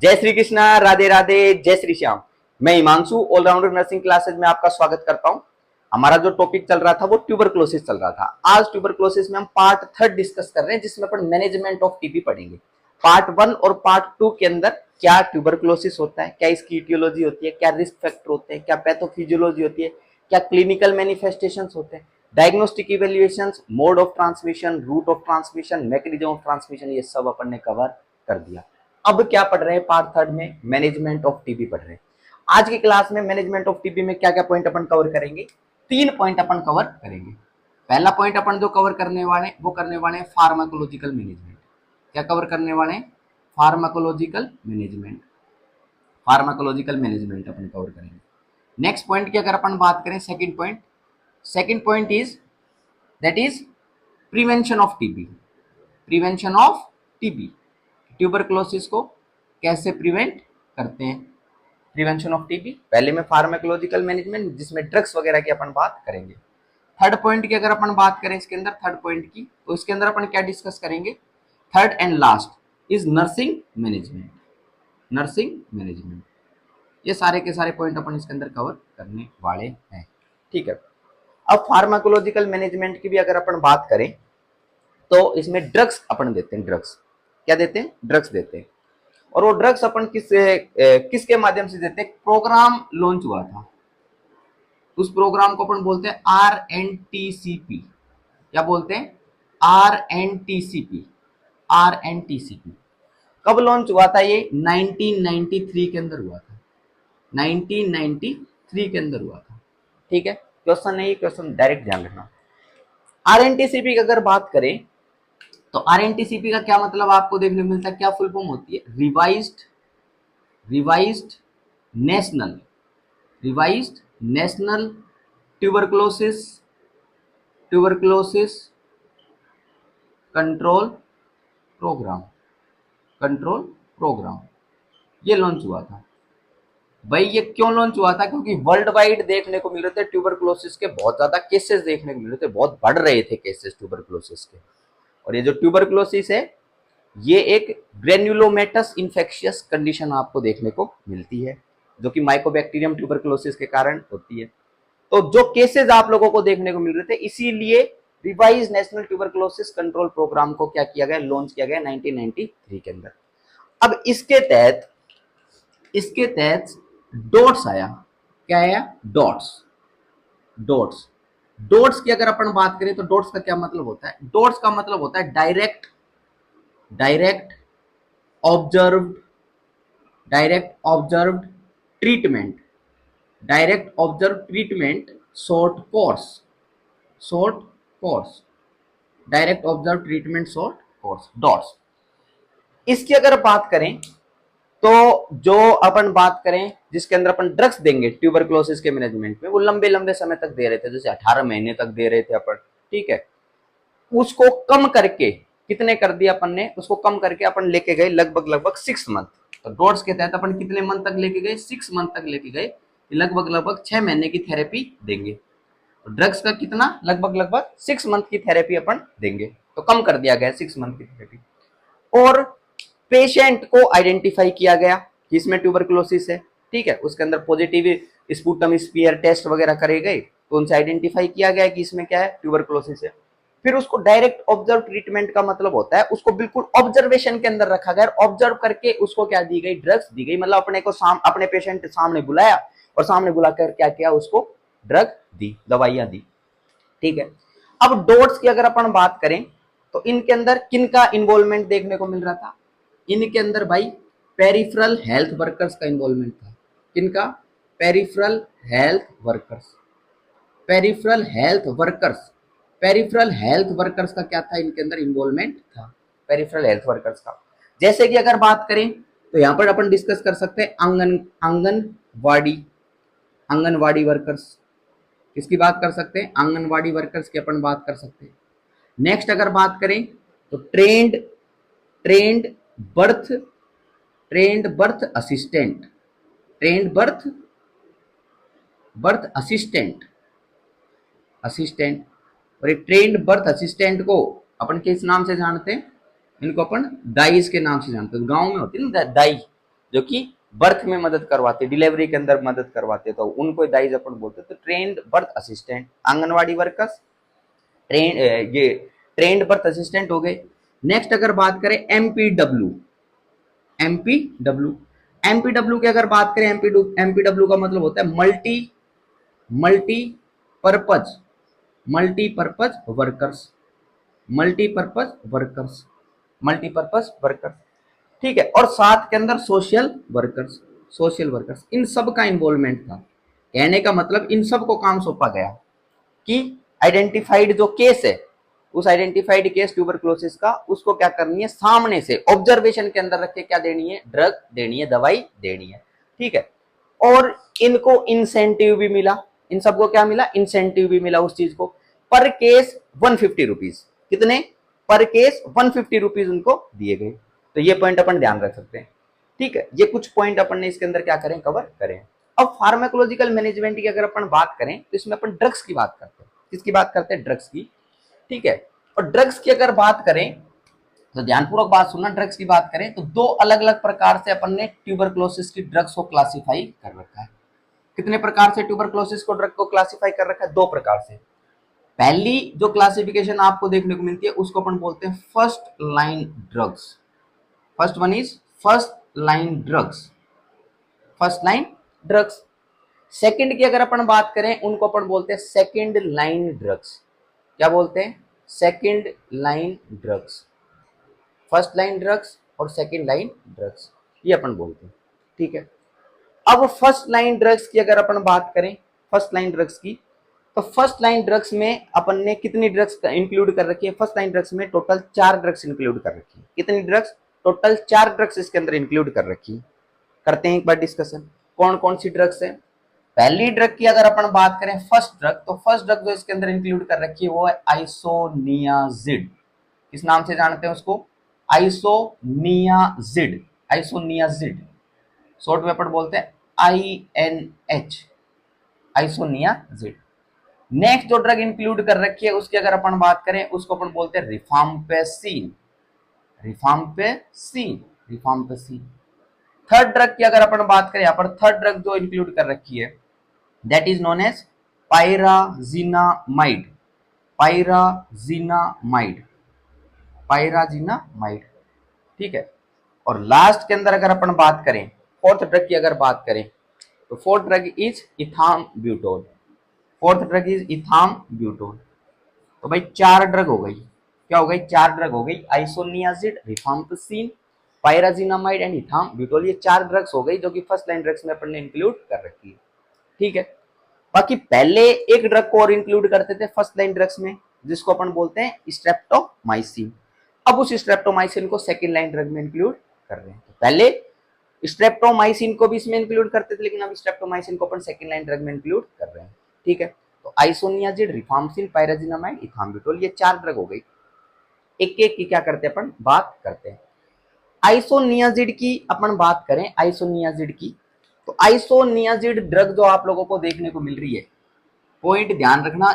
जय श्री कृष्णा, राधे राधे, जय श्री श्याम। मैं हिमांशु ऑलराउंडर नर्सिंग क्लासेज में आपका स्वागत करता हूं। हमारा जो टॉपिक चल रहा था वो ट्यूबरक्लोसिस चल रहा था। आज ट्यूबरक्लोसिस में हम पार्ट 3 डिस्कस कर रहे हैं, जिसमें अपन मैनेजमेंट ऑफ टीबी पढ़ेंगे। पार्ट 1 और पार्ट 2 के अंदर क्या ट्यूबरक्लोसिस होता है, क्या इसकी इटियोलॉजी होती है, क्या रिस्क फैक्टर होते हैं, क्या पैथोफिजियोलॉजी होती है, क्या क्लिनिकल मैनिफेस्टेशंस होते हैं, diagnostic evaluation, mode of transmission, route of transmission, mechanism of transmission, ये सब अपन ने कवर कर दिया। अब क्या पढ़ रहे हैं पार्ट 3 में, मैनेजमेंट ऑफ टीबी पढ़ रहे हैं। आज की क्लास में मैनेजमेंट ऑफ टीबी में क्या क्या पॉइंट अपन कवर करेंगे? 3 पॉइंट अपन कवर करेंगे। पहला पॉइंट अपन जो कवर करने वाले वो करने वाले हैं फार्माकोलॉजिकल मैनेजमेंट। क्या कवर करने वाले हैं? Pharmacological management. फार्माकोलॉजिकल मैनेजमेंट अपन कवर करेंगे। नेक्स्ट पॉइंट की अगर अपन बात करें, second point is that is prevention of TB. Prevention of TB, tuberculosis को कैसे प्रिवेंट करते हैं, प्रिवेंशन ऑफ टीबी। पहले में फार्माकोलॉजिकल मैनेजमेंट, जिसमें ड्रग्स वगैरह की अपन बात करेंगे। थर्ड पॉइंट की अगर अपन बात करें इसके अंदर, थर्ड पॉइंट की, तो इसके अंदर अपन क्या डिस्कस करेंगे? Third and last is nursing management. Nursing management, ये सारे के सारे पॉइंट अपन इसके अंदर कवर करने वाले हैं। ठीक है। अब फार्माकोलॉजिकल मैनेजमेंट की भी अगर अपन बात करें तो इसमें ड्रग्स अपन देते हैं। ड्रग्स क्या देते हैं? ड्रग्स देते हैं। और वो ड्रग्स अपन किसके माध्यम से देते हैं? प्रोग्राम लॉन्च हुआ था, उस प्रोग्राम को अपन बोलते हैं RNTCP। क्या बोलते हैं? RNTCP। RNTCP कब लॉन्च हुआ था? ये 1993 के अंदर हुआ था। 1993 के अंदर हुआ था। ठीक है, क्वेश्चन नहीं, क्वेश्चन डायरेक्ट ध्यान रखना। RNTCP की अगर बात करें तो RNTCP का क्या मतलब आपको देखने को मिलता है? क्या फुल फॉर्म होती है? Revised national tuberculosis control programme. ये लॉन्च हुआ था। भाई ये क्यों लॉन्च हुआ था? क्योंकि वर्ल्ड वाइड देखने को मिल रहे थे ट्यूबरक्लोसिस के बहुत ज्यादा केसेस देखने को मिल रहे थे, बहुत बढ़ रहे थे केसेस ट्यूबरक्लोसिस के। और ये जो ट्यूबरक्लोसिस है, ये एक ग्रेन्युलोमेटस इन्फेक्शियस कंडीशन आपको देखने को मिलती है, जो कि माइकोबैक्टीरियम ट्यूबरक्लोसिस के कारण होती है। तो जो केसेस आप लोगों को देखने को मिल रहे थे, इसीलिए revise national tuberculosis control programme को क्या किया गया? लॉन्च किया गया 1993 के अंदर। अब इसके तहत डॉट्स आया। क्या आया? डॉट्स की अगर अपन बात करें तो डॉट्स का क्या मतलब होता है? डॉट्स का मतलब होता है direct observed treatment. Short course. Dots. इसकी अगर बात करें तो जो अपन बात करें जिसके अंदर अपन ड्रग्स देंगे ट्यूबरक्लोसिस के मैनेजमेंट में, वो लंबे लंबे समय तक दे रहे थे, जैसे 18 महीने तक दे रहे थे अपन। ठीक है, उसको कम करके कितने कर दिया अपन ने? उसको कम करके अपन लेके गए लगभग 6 मंथ। तो डॉट्स के तहत अपन कितने मंथ तक लेके गए? 6 मंथ तक लेके गए। लगभग 6 महीने की थेरेपी देंगे। तो ड्रग्स का कितना? लगभग 6 मंथ की थेरेपी अपन देंगे। तो कम कर दिया गया 6 मंथ की थेरेपी। और पेशेंट को आइडेंटिफाई किया गया कि इसमें ट्यूबरक्लोसिस है। ठीक है, उसके अंदर पॉजिटिव स्पुटम स्पीयर टेस्ट वगैरह करे गए, तो उनसे आइडेंटिफाई किया गया कि इसमें क्या है? ट्यूबरक्लोसिस है। फिर उसको डायरेक्ट ऑब्जर्व ट्रीटमेंट का मतलब होता है उसको बिल्कुल ऑब्जर्वेशन के अंदर रखा गया, ऑब्जर्व करके उसको क्या दी गई? ड्रग्स दी गई। मतलब अपने पेशेंट सामने बुलाया और सामने बुलाकर क्या किया? उसको ड्रग दी, दवाइयां दी। ठीक है। अब डॉट्स की अगर अपन बात करें तो इनके अंदर किनका इन्वॉल्वमेंट देखने को मिल रहा था? इनके अंदर भाई पेरिफेरल हेल्थ वर्कर्स का इन्वॉल्वमेंट था। किनका? पेरिफेरल हेल्थ वर्कर्स का क्या था? इनके अंदर इन्वॉल्वमेंट था, पेरिफेरल हेल्थ वर्कर्स का। जैसे कि अगर बात करें तो यहां पर अपन डिस्कस कर सकते हैं आंगनवाड़ी वर्कर्स। किसकी बात कर सकते हैं? आंगनवाड़ी वर्कर्स की अपन बात कर सकते हैं। नेक्स्ट अगर बात करें तो ट्रेंड बर्थ असिस्टेंट। और एक ट्रेंड बर्थ असिस्टेंट को अपन किस नाम से जानते हैं? इनको अपन दाइस के नाम से जानते हैं। गांव में होती है ना दाई, जो कि बर्थ में मदद करवाते, डिलीवरी के अंदर मदद करवाते, तो उनको दाइज अपन बोलते। तो trend birth assistant, anganwadi workers, ये ट्रेंड बर्थ असिस्टेंट हो गए। नेक्स्ट अगर बात करें एमपीडब्ल्यू, एमपीडब्ल्यू, एमपीडब्ल्यू की अगर बात करें, एमपीडब्ल्यू का मतलब होता है multipurpose, multipurpose workers, multipurpose workers, multipurpose workers, ठीक है। और साथ के अंदर सोशल वर्कर्स, सोशल वर्कर्स, इन सब का इन्वॉल्वमेंट था। कहने का मतलब इन सब को काम सौंपा गया कि आइडेंटिफाइड जो केस है, उस आइडेंटिफाइड केस ट्यूबरक्लोसिस का, उसको क्या करनी है, सामने से ऑब्जर्वेशन के अंदर रख के क्या देनी है, ड्रग देनी है, दवाई देनी है, ठीक है। और इनको इंसेंटिव भी मिला, इन सबको क्या मिला, इंसेंटिव भी मिला उस चीज को। पर केस 150 रुपीज, कितने, पर केस 150 रुपीज उनको दिए गए। तो ये पॉइंट अपन ध्यान रख सकते हैं, ठीक है। ये कुछ पॉइंट अपन ने इसके अंदर क्या करें, कवर करें। अब फार्माकोलॉजिकल मैनेजमेंट की अगर अपन बात करें तो इसमें अपन ड्रग्स की बात करते हैं। किसकी बात करते हैं, ड्रग्स की, ठीक है। और ड्रग्स की अगर बात करें तो ध्यानपूर्वक बात सुनना, ड्रग्स की बात करें तो दो अलग अलग प्रकार से अपन ने ट्यूबरक्लोसिस की ड्रग्स को क्लासिफाई कर रखा है। कितने प्रकार से ट्यूबरक्लोसिस को ड्रग को क्लासिफाई कर रखा है, दो प्रकार से। पहली जो क्लासिफिकेशन आपको देखने को मिलती है उसको अपन बोलते हैं first line drugs. First one is first line drugs, first line drugs. Second की अगर अपन बात करें उनको अपन बोलते हैं सेकंड लाइन ड्रग्स। क्या बोलते हैं, second line drugs. First line drugs और सेकंड लाइन ड्रग्स, ये अपन बोलते हैं, ठीक है। अब फर्स्ट लाइन ड्रग्स की अगर अपन बात करें, फर्स्ट लाइन ड्रग्स की, तो फर्स्ट लाइन ड्रग्स में अपन ने कितनी ड्रग्स इंक्लूड कर रखी है, फर्स्ट लाइन ड्रग्स में टोटल 4 ड्रग्स इंक्लूड कर रखी है। कितनी ड्रग्स, टोटल 4 ड्रग्स इसके अंदर इंक्लूड कर रखी है। करते हैं एक बार डिस्कशन, कौन कौन सी ड्रग्स है। पहली ड्रग की अगर अपन बात करें फर्स्ट ड्रग, तो फर्स्ट ड्रग जो इसके अंदर इंक्लूड कर रखी है वो है आइसोनियाजिड। किस नाम से जानते हैं उसको, आइसोनियाजिड, आइसोनियाजिड, शॉर्ट में अपन बोलते हैं INH, आइसोनियाजिड। नेक्स्ट जो ड्रग इंक्लूड कर रखी है उसकी अगर अपन बात करें उसको अपन बोलते हैं रिफाम्पेसिन, रिफाम्पेसिन, रिफाम्पेसिन। थर्ड ड्रग की अगर अपन बात करें, यहाँ पर थर्ड ड्रग जो इंक्लूड कर रखी है that is known as pyrazinamide, pyrazinamide, pyrazinamide, ठीक है। और लास्ट के अंदर अगर अपन बात करें, फोर्थ ड्रग की अगर बात करें तो fourth drug is ethambutol, fourth drug is ethambutol. तो भाई 4 ड्रग हो गई, क्या हो गई, 4 ड्रग हो गई, आइसोनियाजिड, रिफाम्पिसिन, पायराजिनामाइड एंड इथाम्ब्यूटोल। ये 4 ड्रग्स हो गई जो कि फर्स्ट लाइन ड्रग्स में अपन ने इंक्लूड कर रखी है, ठीक है। बाकी पहले एक ड्रग को और इंक्लूड करते थे फर्स्ट लाइन ड्रग्स में, जिसको अपन बोलते हैं स्ट्रेप्टोमाइसिन। अब उस स्ट्रेप्टोमाइसिन को सेकंड लाइन ड्रग में इंक्लूड कर रहे हैं। तो पहले स्ट्रेप्टोमाइसिन को भी इसमें इंक्लूड करते थे, लेकिन अब स्ट्रेप्टोमाइसिन को अपन सेकंड लाइन ड्रग में इंक्लूड कर रहे हैं, ठीक है। तो आइसोनियाजिड, रिफाम्पिसिन, पायराजिनामाइड, इथाम्ब्यूटोल, ये 4 ड्रग हो गई। एक एक की क्या करते हैं अपन, बात करते हैं। आइसोनियाजिड की अपन बात करें, आइसोनियाजिड की, तो आइसोनियाजिड ड्रग जो आप लोगों को देखने को मिल रही है, पॉइंट ध्यान रखना,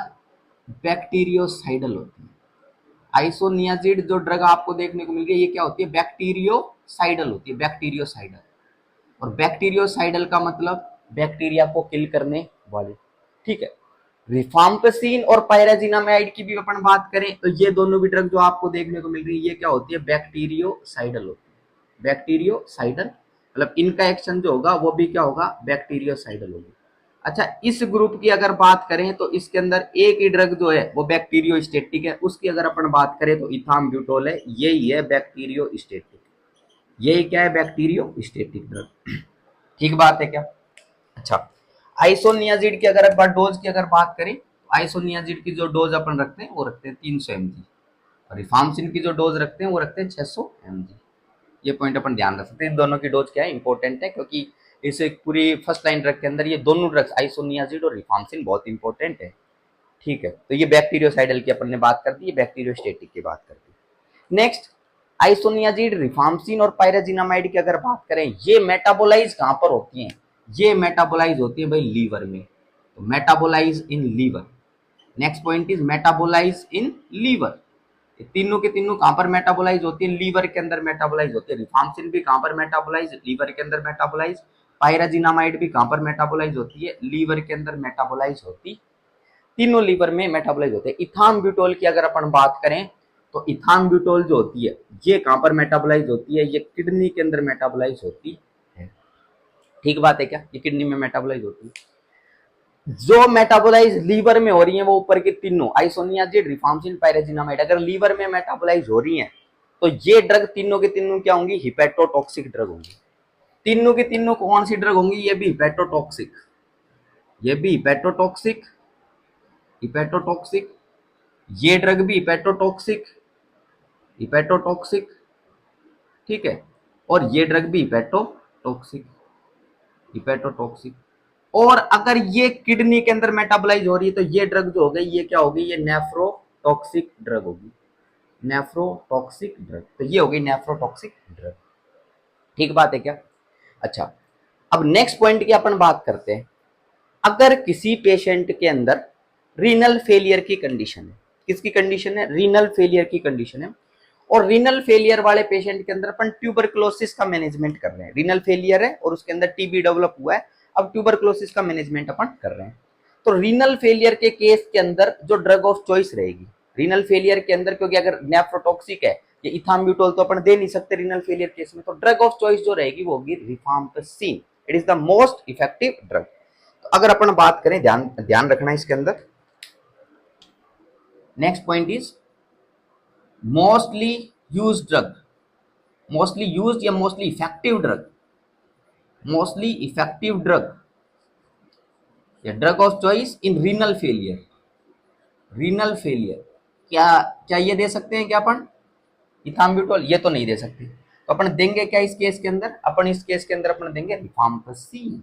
बैक्टीरियोसाइडल होती है। आइसोनियाजिड जो ड्रग आपको देखने को मिल रही है ये क्या होती है, बैक्टीरियोसाइडल होती है, बैक्टीरियोसाइडल। और बैक्टीरियोसाइडल का मतलब बैक्टीरिया को किल करने वाली, ठीक है। रिफाम्पिसिन और पायराजिनामाइड की भी अपन बात करें तो ये दोनों भी ड्रग जो आपको देखने को मिल रही है ये क्या होती है, बैक्टीरियोसाइडल होती है, बैक्टीरियोसाइडल, मतलब इनका एक्शन जो होगा वो भी क्या होगा, बैक्टीरियोसाइडल होगी। अच्छा, इस ग्रुप की अगर बात करें तो इसके अंदर एक ही ड्रग जो है वो बैक्टीरियोस्टेटिक है, उसकी अगर अपन बात करें तो इथाम्ब्यूटोल है, यही है बैक्टीरियोस्टेटिक, यही क्या है, बैक्टीरियोस्टेटिक ड्रग, ठीक बात है क्या। अच्छा, आइसोनियाजिड की अगर एक बार डोज की अगर बात करें, आइसोनियाजिड की जो डोज अपन रखते हैं वो रखते हैं 300 mg, और रिफाम्पिसिन की जो डोज रखते हैं वो रखते हैं 600 mg। ये पॉइंट अपन ध्यान रख सकते हैं, इन दोनों की डोज क्या है, इंपॉर्टेंट है, क्योंकि इस पूरी फर्स्ट लाइन ड्रग के अंदर ये दोनों ड्रग्स आइसोनियाजिड और रिफाम्पिसिन बहुत इंपॉर्टेंट है, ठीक है। तो ये बैक्टीरियोसाइडल की अपन ने बात कर दी, बैक्टीरियोस्टेटिक की बात कर दी। नेक्स्ट, आइसोनियाजिड, रिफाम्पिसिन और पायराजिनामाइड की अगर बात करें, ये मेटाबोलाइज कहां पर होती हैं, ये मेटाबोलाइज होती है भाई लीवर में, तो metabolise in liver. Next point is metabolise in liver, ये तीनों के तीनों कहां पर मेटाबोलाइज होती है? लीवर के अंदर मेटाबोलाइज होती है। रिफाम्सिन भी कहां पर मेटाबोलाइज? लीवर के अंदर मेटाबोलाइज। पायराजिनामाइड भी कहां पर मेटाबोलाइज होती है? लीवर के अंदर मेटाबोलाइज होती, तीनों लीवर में मेटाबोलाइज होते हैं। इथाम्ब्यूटोल की अगर अपन बात करें तो इथाम्ब्यूटोल जो होती है ये कहां पर मेटाबोलाइज होती है? ये किडनी के अंदर मेटाबोलाइज होती है। ठीक बात है क्या? ये किडनी में मेटाबोलाइज होती है। जो मेटाबोलाइज लीवर में हो रही है वो ऊपर के तीनों आइसोनियाजिड, रिफाम्सिन, पायराजिनामाइड, अगर लीवर में मेटाबोलाइज हो रही है तो ये ड्रग तीनों के तीनों क्या होंगी? हिपेटोटॉक्सिक ड्रग होंगी। तीनों के तीनों कौन सी ड्रग होंगी? ये भी हिपेटोटॉक्सिक, ये भी हिपेटोटॉक्सिक, हिपेटोटॉक्सिक, ये ड्रग भी हिपेटोटॉक्सिक, हिपेटोटॉक्सिक, ठीक है, और ये ड्रग भी हिपेटोटॉक्सिक, हिपेटोटॉक्सिक। और अगर ये किडनी के अंदर मेटाबोलाइज हो रही है तो ये ड्रग जो हो गई ये क्या होगी? ये नेफ्रोटॉक्सिक ड्रग होगी, नेफ्रोटॉक्सिक ड्रग। तो ये हो गई नेफ्रोटॉक्सिक ड्रग। ठीक बात है क्या? अच्छा, अब नेक्स्ट पॉइंट की अपन बात करते हैं। अगर किसी पेशेंट के अंदर रीनल फेलियर की कंडीशन है, किसकी कंडीशन है? रीनल फेलियर की कंडीशन है, और रीनल फेलियर वाले पेशेंट के अंदर अपन ट्यूबरक्लोसिस का मैनेजमेंट कर रहे हैं। रीनल फेलियर है और उसके अंदर टीबी डेवलप हुआ है, अब ट्यूबरक्लोसिस का मैनेजमेंट अपन कर रहे हैं। तो रीनल फेलियर के केस के अंदर जो ड्रग ऑफ चॉइस रहेगी रीनल फेलियर के अंदर, क्योंकि अगर नेफ्रोटॉक्सिक है ये इथाम्ब्यूटोल तो अपन दे नहीं सकते रीनल फेलियर केस में, तो ड्रग ऑफ चॉइस जो रहेगी वो होगी rifampicin. It is the most effective drug. तो अगर अपन बात करें, ध्यान ध्यान रखना इसके अंदर, next point is mostly used drug, mostly used या mostly effective drug, mostly effective drug या drug of choice in renal failure. Renal failure क्या क्या ये दे सकते हैं क्या अपन? इथाम्ब्यूटोल ये तो नहीं दे सकते, तो अपन देंगे क्या इस केस के अंदर? अपन इस केस के अंदर अपन देंगे रिफाम्पिसिन।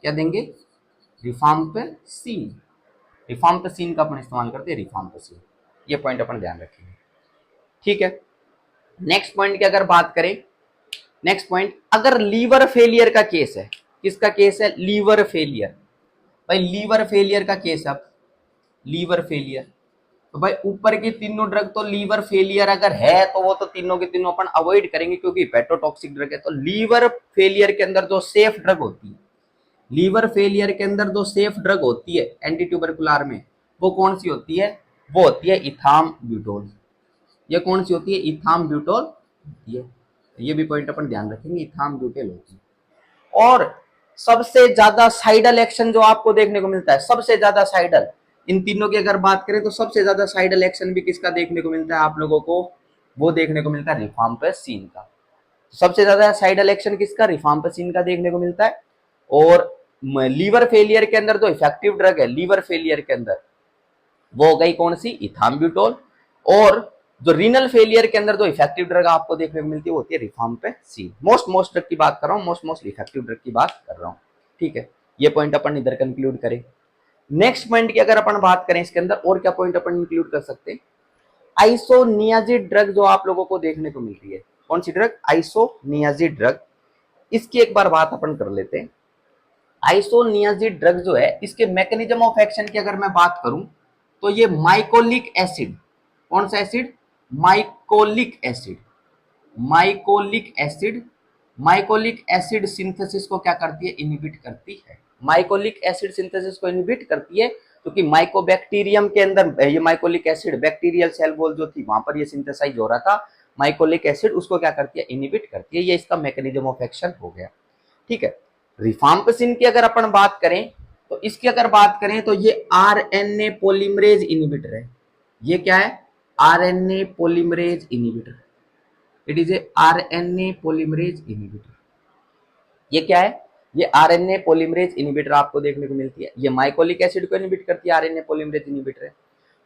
क्या देंगे? रिफाम्पिसिन। रिफाम्पिसिन का अपन इस्तेमाल करते हैं, रिफाम्पिसिन। ये पॉइंट अपन ध्यान रखेंगे, ठीक है। नेक्स्ट पॉइंट की अगर बात करें, नेक्स्ट पॉइंट, अगर लीवर फेलियर का केस है, किसका केस है? Liver failure. भाई लीवर फेलियर का केस है, लीवर फेलियर, तो भाई ऊपर की तीनों ड्रग तो लीवर फेलियर अगर है तो वो तो तीनों के तीनों अपन अवॉइड करेंगे क्योंकि हेपेटोटॉक्सिक ड्रग है। तो लीवर फेलियर के अंदर जो सेफ ड्रग होती है, लीवर फेलियर के अंदर जो सेफ ड्रग होती है एंटी ट्यूबरकुलर में, वो कौन सी होती है? वो होती है इथाम्ब्यूटोल। ये कौन सी होती है? इथाम्ब्यूटोल होती है। ये भी पॉइंट अपन ध्यान रखेंगे, इथाम्ब्यूटोल होती है। और सबसे ज्यादा साइडल एक्शन जो आपको देखने को मिलता है, सबसे ज्यादा साइडल, इन तीनों की अगर बात करें तो सबसे ज्यादा साइडल एक्शन भी किसका देखने को मिलता है आप लोगों को? वो देखने को मिलता है रिफाम्पिसिन का। सबसे ज्यादा साइडल एक्शन किसका? रिफाम्पिसिन का देखने को मिलता है। और लीवर फेलियर के अंदर जो इफेक्टिव ड्रग है लीवर फेलियर के अंदर, वो हो गई कौन सी? इथाम्ब्यूटोल। और जो रीनल फेलियर के अंदर जो इफेक्टिव ड्रग आपको देखने को मिलती है वो होती है रिफाम्पिसिन। मोस्ट ड्रग की बात कर रहा हूँ, मोस्ट इफेक्टिव ड्रग की बात कर रहा हूँ, ठीक है। ये पॉइंट अपन इधर कंक्लूड करें। नेक्स्ट पॉइंट की अगर अपन बात करें इसके अंदर और क्या पॉइंट अपन इंक्लूड कर सकते हैं? आइसोनियाजिड ड्रग जो आप लोगों को देखने को मिलती है, कौन सी ड्रग? Isoniazid drug. इसकी एक बार बात अपन कर लेते हैं। आइसोनियाजिड ड्रग जो है, इसके मैकेनिज्म ऑफ एक्शन की अगर मैं बात करूं तो ये माइकोलिक एसिड, कौन सा acid? Mycolic acid, mycolic acid, mycolic acid synthesis को क्या करती है? इनहिबिट करती है। माइकोलिक एसिड सिंथेसिस को इनहिबिट करती है क्योंकि माइकोबैक्टीरियम के अंदर ये mycolic acid, bacterial cell wall जो थी वहां पर ये सिंथेसाइज हो रहा था, माइकोलिक एसिड उसको क्या करती है? इनहिबिट करती है। ये इसका मैकेनिज्म ऑफ एक्शन हो गया, ठीक है। रिफाम्पिसिन की अगर अपन बात करें तो इसकी अगर बात करें तो ये आरएनए पॉलीमरेज इनहिबिटर है। ये क्या है? RNA polymerase inhibitor. It is A RNA polymerase inhibitor. ये क्या है? ये आरएनए पॉलीमरेज इनहिबिटर आपको देखने को मिलती है। ये माइकोलिक एसिड को इनहिबिट करती है, आरएनए पॉलीमरेज इनहिबिटर है।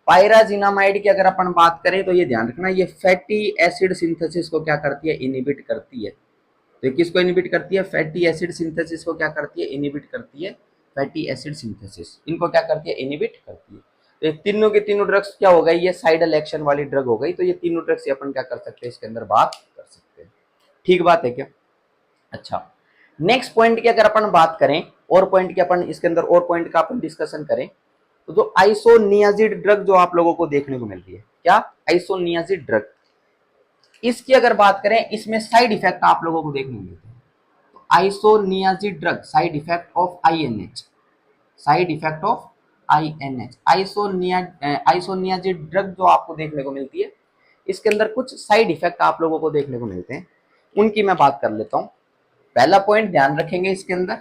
पायराजिनामाइड की अगर अपन बात करें तो ये ध्यान रखना, ये फैटी एसिड सिंथेसिस को क्या करती है? इनहिबिट करती है। तो किसको इनहिबिट करती है? फैटी एसिड सिंथेसिस को क्या करती है? इनहिबिट करती है। फैटी एसिड सिंथेसिस इनको क्या करती है? इनहिबिट करती है। तो ये तीनों के तीनों ड्रग्स क्या हो गई? ये साइडल एक्शन वाली ड्रग हो गई। तो ये तीनों ड्रग्स से अपन क्या कर सकते हैं? इसके अंदर बात कर सकते हैं, ठीक बात है क्या? अच्छा, नेक्स्ट पॉइंट की अगर अपन बात करें, और पॉइंट की अपन इसके अंदर और पॉइंट का अपन डिस्कशन करें तो जो आइसोनियाजिड ड्रग जो आप लोगों को देखने को मिलती है, क्या, आइसोनियाजिड ड्रग। इसकी अगर बात करें, इसमें साइड इफेक्ट आप लोगों को देखने मिलते हैं। तो isoniazid drug, side effect of INH, side effect of INH, isoniazid drug जो आपको देखने को मिलती है, इसके अंदर कुछ साइड इफेक्ट आप लोगों को देखने को मिलते हैं, उनकी मैं बात कर लेता हूं। पहला पॉइंट ध्यान रखेंगे इसके अंदर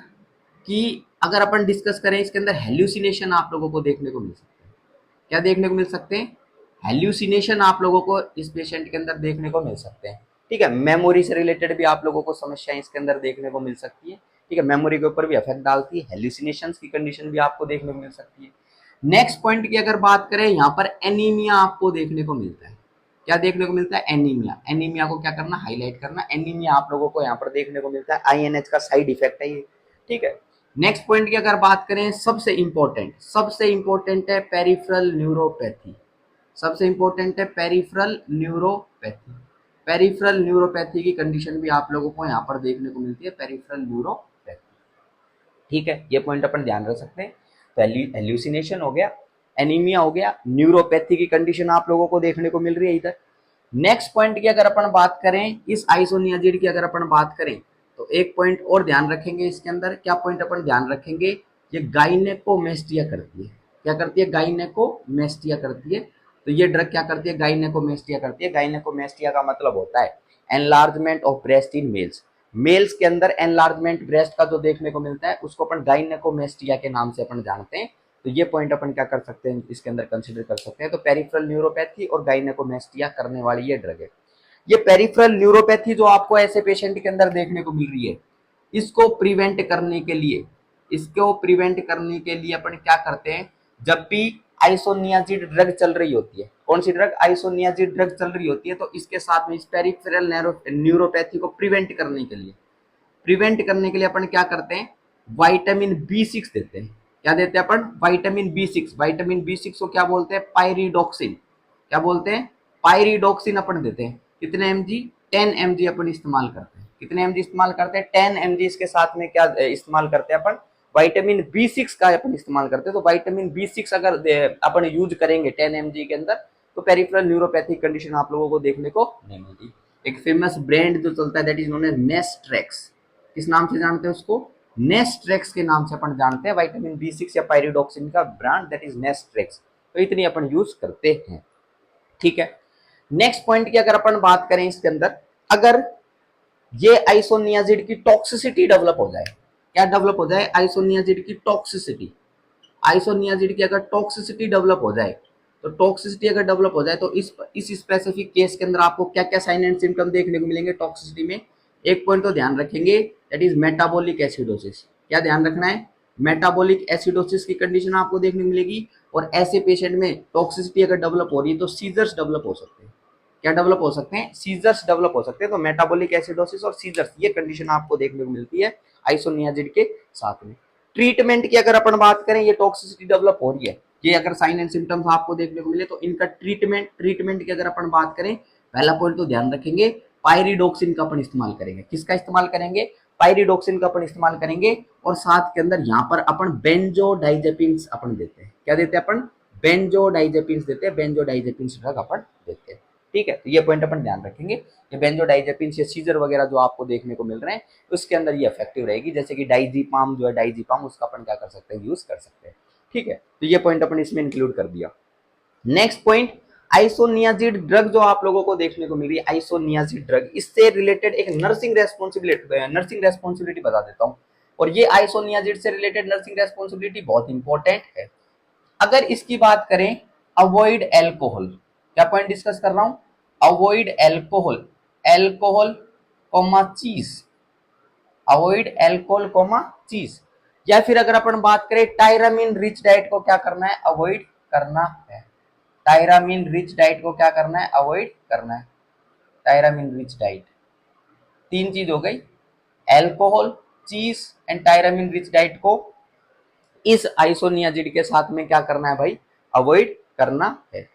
कि अगर अपन डिस्कस करें, इसके अंदर हेल्यूसिनेशन आप लोगों को देखने को मिल सकते हैं। क्या देखने को मिल सकते हैं, हेल्यूसिनेशन आप लोगों को इस पेशेंट के अंदर देखने को मिल सकते हैं। ठीक है, मेमोरी से रिलेटेड भी आप लोगों को समस्याएं इसके अंदर देखने को मिल सकती है। ठीक है, मेमोरी के ऊपर भी इफेक्ट डालती है, हेल्यूसिनेशंस की कंडीशन भी आपको देखने को मिल सकती है। नेक्स्ट पॉइंट की अगर बात करें, यहाँ पर एनीमिया आपको देखने को मिलता है। क्या देखने को मिलता है, एनीमिया। एनीमिया को क्या करना, हाईलाइट करना। एनीमिया आप लोगों को यहाँ पर देखने को मिलता है, आईएनएच का साइड इफेक्ट है ये। ठीक है, नेक्स्ट पॉइंट की अगर बात करें, सबसे इंपॉर्टेंट है पेरिफेरल न्यूरोपैथी। सबसे इंपॉर्टेंट है पेरिफेरल न्यूरोपैथी। पेरिफेरल न्यूरोपैथी की कंडीशन भी आप लोगों को यहाँ पर देखने को मिलती है, पेरिफेरल न्यूरोपैथी। ठीक है, ये पॉइंट अपन ध्यान रख सकते हैं। तो एल्यूसिनेशन हो गया, एनीमिया हो गया, न्यूरोपैथी की कंडीशन आप लोगों को देखने को मिल रही है इधर। नेक्स्ट पॉइंट की अगर अपन बात करें, इस आइसोनियाजिड की अगर अपन बात करें, तो एक पॉइंट और ध्यान रखेंगे इसके अंदर। क्या पॉइंट अपन ध्यान रखेंगे, ये गाइनेकोमेस्टिया करती है। क्या करती है, गाइनेकोमेस्टिया करती है। तो ये ड्रग क्या करती है, गाइनेकोमेस्टिया करती है। गाइनेकोमेस्टिया का मतलब होता है enlargement of breast in males. Males के अंदर एनलार्जमेंट ब्रेस्ट का जो देखने को मिलता है, उसको अपन गाइनेकोमेस्टिया के नाम से अपन जानते हैं। तो ये पॉइंट अपन क्या कर सकते हैं, इसके अंदर कंसिडर कर सकते हैं। तो पेरिफेरल न्यूरोपैथी और गाइनेकोमेस्टिया करने वाली ये ड्रग है। ये पेरिफेरल न्यूरोपैथी जो आपको ऐसे पेशेंट के अंदर देखने को मिल रही है, इसको प्रिवेंट करने के लिए, अपन क्या करते हैं, जब भी आइसोनियाजिड ड्रग चल रही होती है, कौन सी ड्रग, आइसोनियाजिड ड्रग चल रही होती है, तो इसके साथ में इस पेरिफेरल न्यूरोपैथी को प्रिवेंट करने के लिए अपन क्या करते हैं, विटामिन B6 देते हैं। क्या देते हैं अपन, विटामिन B6। विटामिन B6 को क्या बोलते हैं, पायरिडॉक्सिन। क्या बोलते हैं, पायरिडॉक्सिन अपन देते हैं। कितने mg, 10 mg अपन इस्तेमाल करते हैं। कितने mg इस्तेमाल करते हैं, 10 mg। इसके साथ में क्या इस्तेमाल करते हैं अपन, विटामिन B6 का अपन इस्तेमाल करते हैं। तो विटामिन B6 अगर अपन यूज करेंगे 10 mg के अंदर, तो पेरिफेरल न्यूरोपैथिक कंडीशन आप लोगों को देखने को नहीं मिलती। एक फेमस ब्रांड जो चलता है, दैट इज नोन एज नेस्ट्रेक्स। किस नाम से जानते हैं उसको, नेस्ट्रेक्स के नाम से अपन जानते हैं। विटामिन B6 या पायरिडॉक्सिन का ब्रांड, दैट इज नेस्ट्रेक्स। तो इतनी अपन यूज करते हैं। ठीक है, नेक्स्ट पॉइंट की अगर अपन बात करें, इसके अंदर अगर ये आइसोनियाजिड की टॉक्सिसिटी डेवलप हो जाए, क्या डेवलप हो जाए, आइसोनियाजिड की टॉक्सिसिटी। आइसोनियाजिड की अगर टॉक्सिसिटी डेवलप हो जाए, तो टॉक्सिसिटी अगर डेवलप हो जाए, तो इस स्पेसिफिक केस के अंदर आपको क्या क्या साइन एंड सिम्टम देखने को मिलेंगे टॉक्सिसिटी में। एक पॉइंट तो ध्यान रखेंगे, दैट इज मेटाबॉलिक एसिडोसिस। क्या ध्यान रखना है, मेटाबॉलिक एसिडोसिस की कंडीशन आपको देखने को मिलेगी। और ऐसे पेशेंट में टॉक्सिसिटी अगर डेवलप हो रही है, तो सीजर्स डेवलप हो सकते हैं। क्या डेवलप हो सकते हैं, सीजर्स डेवलप हो सकते हैं। तो मेटाबॉलिक एसिडोसिस और सीजर्स, ये कंडीशन आपको देखने को मिलती है आइसोनियाजिड के साथ में। ट्रीटमेंट की अगर अपन बात करें, ये टॉक्सिसिटी डेवलप हो रही है, ये अगर साइन एंड सिम्टम्स आपको देखने को मिले, तो इनका ट्रीटमेंट की अगर अपन बात करें, पहला पॉइंट तो ध्यान रखेंगे, पायरिडॉक्सिन का अपन इस्तेमाल करेंगे। किसका इस्तेमाल करेंगे, पायरिडॉक्सिन का अपन इस्तेमाल करेंगे। और साथ के अंदर यहाँ पर अपन बेंजोडाइजेपिन्स अपन देते हैं। क्या देते हैं अपन, बेंजोडाइजेपिन्स देते हैं। बेंजोडाइजेपिन्स ड्रग अपन देते हैं। ठीक है, तो ये पॉइंट अपन ध्यान रखेंगे। ये बेंजोडाइजेपिन्स या सीजर वगैरह जो आपको देखने को मिल रहे हैं, उसके अंदर ये इफेक्टिव रहेगी। जैसे कि डाइजीपाम जो है, डाइजीपाम, उसका अपन क्या कर सकते हैं, यूज कर सकते हैं। ठीक है, तो ये पॉइंट अपन इसमें इंक्लूड कर दिया। नेक्स्ट पॉइंट, आइसोनियाजिड ड्रग जो आप लोगों को देखने को मिल रही है, आइसोनियाजिड ड्रग, इससे रिलेटेड एक नर्सिंग रेस्पॉन्सिबिलिटी बता देता हूं। और ये आइसोनियाजिड से रिलेटेड नर्सिंग रेस्पॉन्सिबिलिटी बहुत इंपॉर्टेंट है। अगर इसकी बात करें, अवॉइड एल्कोहल। क्या पॉइंट डिस्कस कर रहा हूं, अवॉइड एल्कोहल, एल्कोहल कॉमा चीज, अवॉइड एल्कोहल कॉमा चीज। या फिर अगर अपन बात करें, टायरामिन रिच डाइट को क्या करना है, अवॉइड करना है। टायरामिन रिच डाइट को क्या करना है, अवॉइड करना है। टायरामिन रिच डाइट, तीन चीज हो गई, एल्कोहल, चीज एंड टायरामिन रिच डाइट को इस आइसोनियाजिड के साथ में क्या करना है भाई, अवॉइड करना है।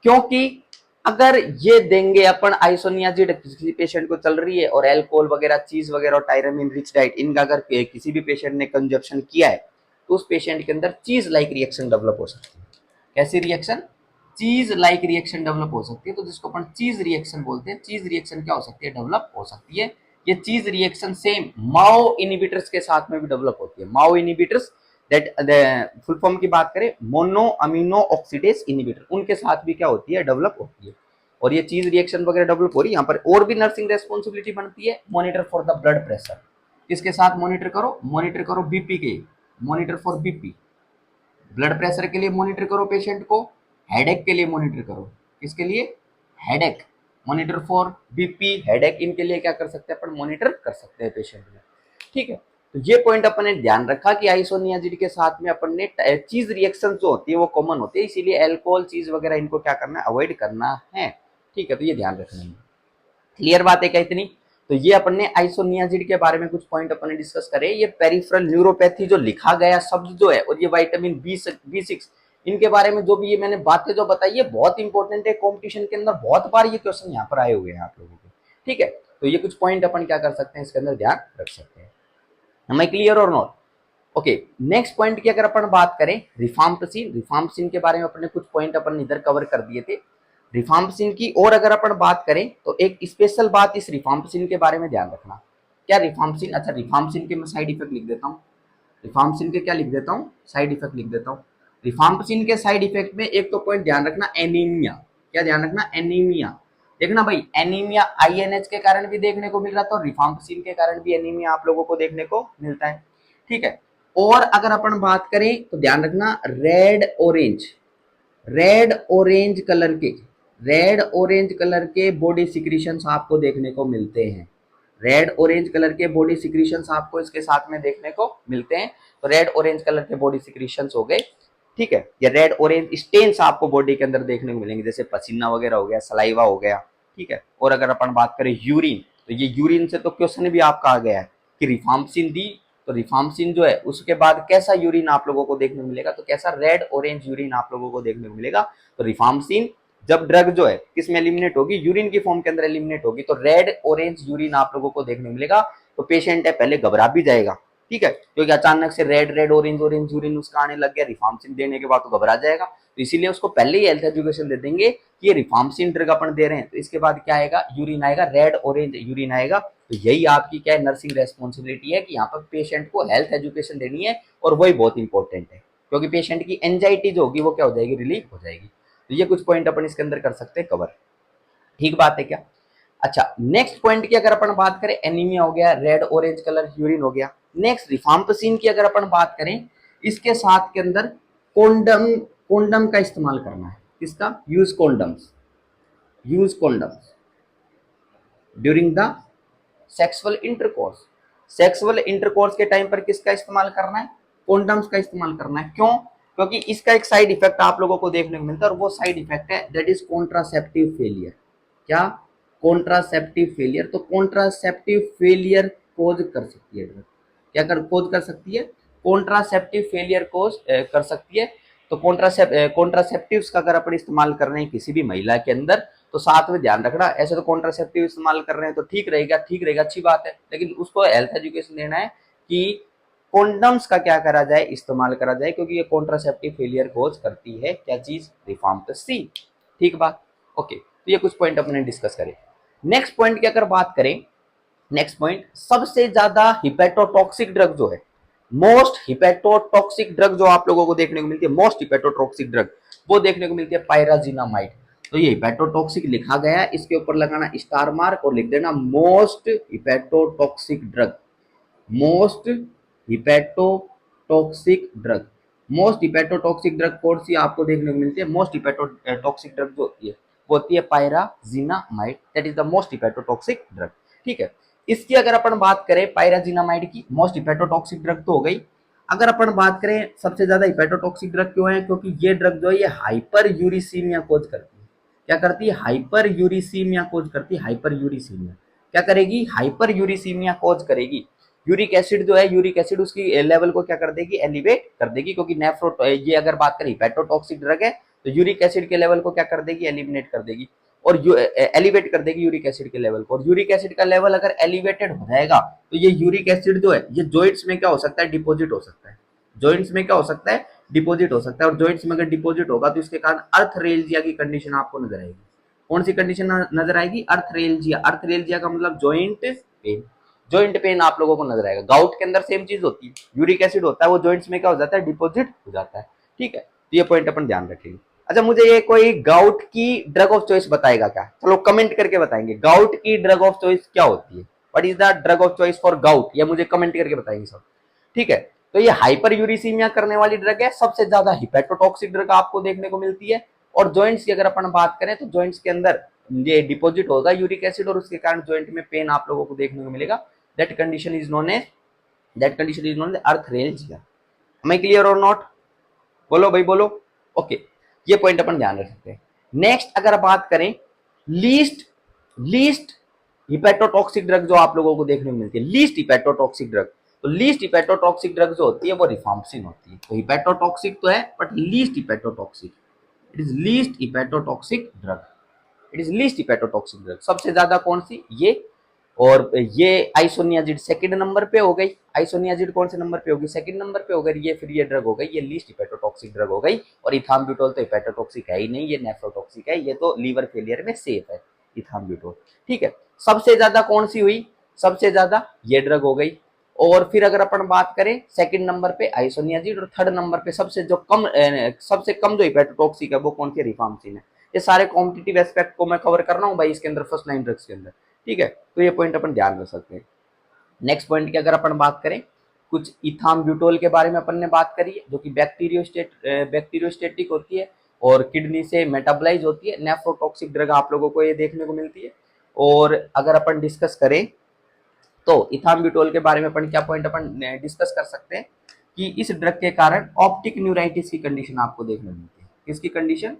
क्योंकि अगर ये देंगे अपन आइसोनियाजिड, किसी पेशेंट को चल रही है, और एल्कोहल वगैरह, चीज वगैरह और टायरामिन रिच डाइट, इनका अगर किसी भी पेशेंट ने कंजप्शन किया है, तो उस पेशेंट के अंदर चीज लाइक रिएक्शन डेवलप हो सकती है। कैसी रिएक्शन, चीज लाइक रिएक्शन डेवलप हो सकती है, तो जिसको अपन चीज रिएक्शन बोलते हैं। चीज रिएक्शन क्या हो सकती है, डेवलप हो सकती है। ये चीज रिएक्शन सेम माओ इनिबिटर्स के साथ में भी डेवलप होती है। माओ इनिबिटर्स दैट फुल फॉर्म की बात करें, मोनो अमीनो ऑक्सीडेज इनिबिटर, उनके साथ भी क्या होती है, डेवलप होती है। और ये चीज रिएक्शन वगैरह डेवलप हो रही है। यहाँ पर और भी नर्सिंग रेस्पॉन्सिबिलिटी बनती है, monitor for the blood pressure. किसके साथ मॉनिटर करो, मॉनिटर करो बीपी के, monitor for BP, blood pressure के लिए मॉनिटर करो पेशेंट को, हेडेक के लिए मॉनिटर करो, किसके लिए, headache, monitor for BP, headache, इनके लिए क्या कर सकते हैं अपन, मॉनिटर कर सकते हैं पेशेंट में। ठीक है, तो ये पॉइंट अपन ने ध्यान रखा कि आइसोनियाजिड के साथ में अपन ने चीज रिएक्शन जो होती है वो कॉमन होती है, इसीलिए अल्कोहल चीज वगैरह इनको क्या करना है, अवॉइड करना है। ठीक है, तो ये ध्यान रखना है। क्लियर बात है क्या इतनी? तो ये अपन ने आइसोनियाजिड के बारे में कुछ पॉइंट अपन ने डिस्कस करे। ये पेरिफेरल न्यूरोपैथी जो लिखा गया शब्द जो है, और ये विटामिन B6, इनके बारे में जो भी ये मैंने बातें जो बताई है बहुत इंपॉर्टेंट है। कॉम्पिटिशन के अंदर बहुत बार ये क्वेश्चन यहाँ पर आए हुए हैं आप लोगों के। ठीक है, तो ये कुछ पॉइंट अपन क्या कर सकते हैं, इसके अंदर ध्यान रख सकते हैं। Am I क्लियर और नॉट? ओके, नेक्स्ट पॉइंट की अगर अपन बात करें, रिफाम्पसिन, रिफाम्पसिन के बारे में अपन ने कुछ पॉइंट अपन इधर कवर कर दिए थे। रिफाम्पसिन की और अगर अपन बात करें तो एक स्पेशल बात इस रिफाम्पसिन के बारे में ध्यान रखना। क्या रिफाम्पसिन, अच्छा रिफाम्पसिन के मैं साइड इफेक्ट लिख देता हूँ। रिफाम्पसिन के क्या लिख देता हूँ, साइड इफेक्ट लिख देता हूँ। रिफाम्पसिन के साइड इफेक्ट में एक तो पॉइंट ध्यान रखना, एनीमिया। क्या ध्यान रखना, एनीमिया। देखना भाई, एनीमिया आईएनएच के कारण भी देखने को मिल रहा था और रिफाम्पसिन के कारण भी एनीमिया आप लोगों को देखने को मिलता है। ठीक है, और अगर अपन बात करें तो ध्यान रखना, red orange, red orange colour के, रेड ऑरेंज कलर के बॉडी सिक्रीशंस आपको देखने को मिलते हैं। रेड ऑरेंज कलर के बॉडी सिक्रीशंस आपको इसके साथ में देखने को मिलते हैं। तो रेड ऑरेंज कलर के बॉडी सिक्रीशंस हो गए। ठीक है, ये रेड ऑरेंज स्टेन्स आपको बॉडी के अंदर देखने को मिलेंगे, जैसे पसीना वगैरह हो गया, सलाइवा हो गया। ठीक है, और अगर अपन बात करें यूरिन, तो ये यूरिन से तो क्वेश्चन भी आपका आ गया है कि रिफाम्पसिन दी, तो रिफाम्पसिन जो है उसके बाद कैसा यूरिन आप लोगों को देखने को मिलेगा, तो कैसा, रेड ऑरेंज यूरिन आप लोगों को देखने को मिलेगा। तो रिफाम्पसिन जब ड्रग जो है किस में एलिमिनेट होगी, यूरिन की फॉर्म के अंदर एलिमिनेट होगी, तो रेड ऑरेंज यूरिन आप लोगों को देखने को मिलेगा। तो पेशेंट है पहले घबरा भी जाएगा, ठीक है, क्योंकि अचानक से red red orange orange urine उसका आने लग गया, रिफाम्पसिन देने के बाद तो घबरा जाएगा। तो इसीलिए उसको पहले ही हेल्थ एजुकेशन दे देंगे कि ये रिफाम्पसिन ड्रग अपन दे रहे हैं, तो इसके बाद क्या आएगा, यूरिन आएगा, रेड ऑरेंज यूरिन आएगा। तो यही आपकी क्या है, नर्सिंग रेस्पॉन्सिबिलिटी है कि यहाँ पर पेशेंट को हेल्थ एजुकेशन देनी है, और वही बहुत इंपॉर्टेंट है, क्योंकि पेशेंट की एंजाइटी जो होगी वो क्या हो जाएगी, रिलीफ हो जाएगी। तो ये कुछ पॉइंट अपन इसके अंदर कर सकते हैं कवर। ठीक बात है क्या? अच्छा, नेक्स्ट पॉइंट की अगर अपन बात करें, एनीमिया हो गया, रेड ऑरेंज कलर यूरिन हो गया। नेक्स्ट रिफाम्पसिन की अगर अपन बात करें, इसके साथ के अंदर कोंडम, कोंडम का इस्तेमाल करना है। किसका, use condoms, use condoms during the sexual intercourse. Sexual intercourse के टाइम पर किसका इस्तेमाल करना है, कोंडम्स का इस्तेमाल करना है। क्यों? क्योंकि इसका एक साइड इफेक्ट आप लोगों को देखने को मिलता है, और वो साइड इफेक्ट है दैट इज कॉन्ट्रासेप्टिव फेलियर। क्या, कॉन्ट्रासेप्टिव फेलियर। तो कॉन्ट्रासेप्टिव फेलियर कोज कर सकती है ड्रग, क्या कर कोज कर सकती है, कॉन्ट्रासेप्टिव फेलियर कोज कर सकती है। तो कॉन्ट्रासेप्टिव्स का अगर अपन इस्तेमाल कर रहे हैं किसी भी महिला के अंदर, तो साथ में ध्यान रखना, ऐसे तो कॉन्ट्रासेप्टिव इस्तेमाल कर रहे हैं तो ठीक रहेगा, ठीक रहेगा, अच्छी बात है, लेकिन उसको हेल्थ एजुकेशन देना है कि कॉन्डम्स का क्या करा जाए, इस्तेमाल करा जाए, क्योंकि ये कॉन्ट्रासेप्टिव फेलियर कोज करती है, क्या चीज, रिफाम्पसिन। ठीक बात, ओके, तो ये कुछ पॉइंट अपने डिस्कस करें। नेक्स्ट पॉइंट की अगर बात करें, नेक्स्ट पॉइंट, सबसे ज्यादा हिपेटोटॉक्सिक ड्रग जो है, मोस्ट हिपेटोटॉक्सिक ड्रग जो आप लोगों को देखने को मिलती है, मोस्ट हिपेटोटॉक्सिक ड्रग वो देखने को मिलती है पायराजिनामाइड। तो ये हिपेटोटॉक्सिक लिखा गया है, इसके ऊपर लगाना स्टार मार्क और लिख देना most hepatotoxic drug, most hepatotoxic drug. Most hepatotoxic drug कौन सी आपको देखने को मिलती है, मोस्ट हिपेटोटॉक्सिक ड्रग जो होती है वो होती है pyrazinamide, that is the most hepatotoxic drug. ठीक है, इसकी अगर अपन बात करें पायराजिनामाइड की, मोस्ट हिपेटोटॉक्सिक ड्रग तो हो गई। अगर अपन बात करें सबसे ज्यादा हिपेटोटॉक्सिक ड्रग क्यों है, क्योंकि ये ड्रग जो है ये हाइपर यूरिसीमिया कोज करती है। क्या करती है, हाइपर यूरिसीमिया कोज करती है, हाइपर यूरिसीमिया क्या करेगी, हाइपर यूरिसीमिया कोज करेगी। यूरिक एसिड जो है, यूरिक एसिड उसकी लेवल को क्या कर देगी, एलिवेट कर देगी, क्योंकि नेफ्रो, ये अगर बात करें हिपेटोटॉक्सिक ड्रग है तो यूरिक एसिड के लेवल को क्या कर देगी, एलिमिनेट कर देगी, और एलिवेट कर देगी यूरिक एसिड के लेवल को। और यूरिक एसिड का लेवल अगर एलिवेटेड हो जाएगा तो ये यूरिक एसिड जो है ये जॉइंट्स में क्या हो सकता है, डिपॉजिट हो सकता है, जॉइंट्स में क्या हो सकता है, डिपॉजिट हो सकता है, और जॉइंट्स में अगर डिपॉजिट होगा तो इसके कारण अर्थरेल्जिया की कंडीशन आपको नजर आएगी। कौन सी कंडीशन नजर आएगी? अर्थरेल्जिया। अर्थरेल्जिया का मतलब जॉइंट पेन। जॉइंट पेन आप लोगों को नजर आएगा। गाउट के अंदर सेम चीज होती है, यूरिक एसिड होता है, वो जॉइंट्स में क्या हो जाता है? डिपॉजिट हो जाता है। ठीक है, तो ये पॉइंट अपन ध्यान रखेंगे। अच्छा, मुझे ये कोई गाउट की ड्रग ऑफ चॉइस बताएगा क्या? चलो कमेंट करके बताएंगे, गाउट की ड्रग ऑफ चॉइस क्या होती है? What is the drug of choice for gout? या मुझे कमेंट करके बताएंगे सब। ठीक है, तो ये हाइपर यूरिसीमिया करने वाली ड्रग है। सबसे ज्यादा हिपैटोटॉक्सिक ड्रग आपको देखने को मिलती है। और जॉइंट्स की अगर अपन बात करें तो जॉइंट्स के अंदर ये डिपॉजिट होगा यूरिक एसिड, और उसके कारण जॉइंट में पेन आप लोगों को देखने को मिलेगा। That condition is known as arthralgia. Am I clear और नॉट? बोलो भाई बोलो। ओके, ये पॉइंट अपन ध्यान रख सकते हैं। नेक्स्ट अगर बात करें लीस्ट हिपैटोटॉक्सिक ड्रग जो आप लोगों को देखने को मिलती है, लीस्ट हिपैटोटॉक्सिक ड्रग, तो लीस्ट हिपैटोटॉक्सिक ड्रग जो होती है वो रिफाम्पिसिन होती है। तो हिपैटोटॉक्सिक तो है but least hepatotoxic, it is least hepatotoxic drug, it is least hepatotoxic drug. सबसे ज्यादा कौन सी? ये। और ये आइसोनियाजिड सेकंड नंबर पे हो गई। आइसोनियाजिड कौन से नंबर पे होगी? सेकंड नंबर पे हो गई। ये फिर ये ड्रग हो गई, ये लीस्ट हिपैटोटॉक्सिक ड्रग हो गई। और इथाम्ब्यूटोल तो हिपैटोटॉक्सिक है ही नहीं, ये नेफ्रोटॉक्सिक है, ये तो लीवर फेलियर में सेफ है इथाम्ब्यूटोल। ठीक है, सबसे ज्यादा कौन सी हुई? सबसे ज्यादा ये ड्रग हो गई। और फिर अगर अपन बात करें सेकंड नंबर पे आइसोनियाजिड, और थर्ड नंबर पे सबसे कम जो हिपैटोटॉक्सिक है वो कौन सी? रिफाम्पिसिन है। ये सारे कॉम्पिटिटिव एस्पेक्ट को मैं कवर कर रहा हूँ भाई इसके अंदर, फर्स्ट लाइन ड्रग्स के अंदर। ठीक है, तो ये पॉइंट अपन ध्यान रख सकते हैं। नेक्स्ट पॉइंट की अगर अपन बात करें, कुछ इथाम्ब्यूटोल के बारे में अपन ने बात करी है, जो कि बैक्टीरियोस्टेटिक होती है और किडनी से मेटाबलाइज होती है। नेफ्रोटॉक्सिक ड्रग आप लोगों को ये देखने को मिलती है। और अगर अपन डिस्कस करें तो इथाम्ब्यूटोल के बारे में अपन क्या पॉइंट अपन डिस्कस कर सकते हैं कि इस ड्रग के कारण ऑप्टिक न्यूराइटिस की कंडीशन आपको देखने को मिलती है। किसकी कंडीशन?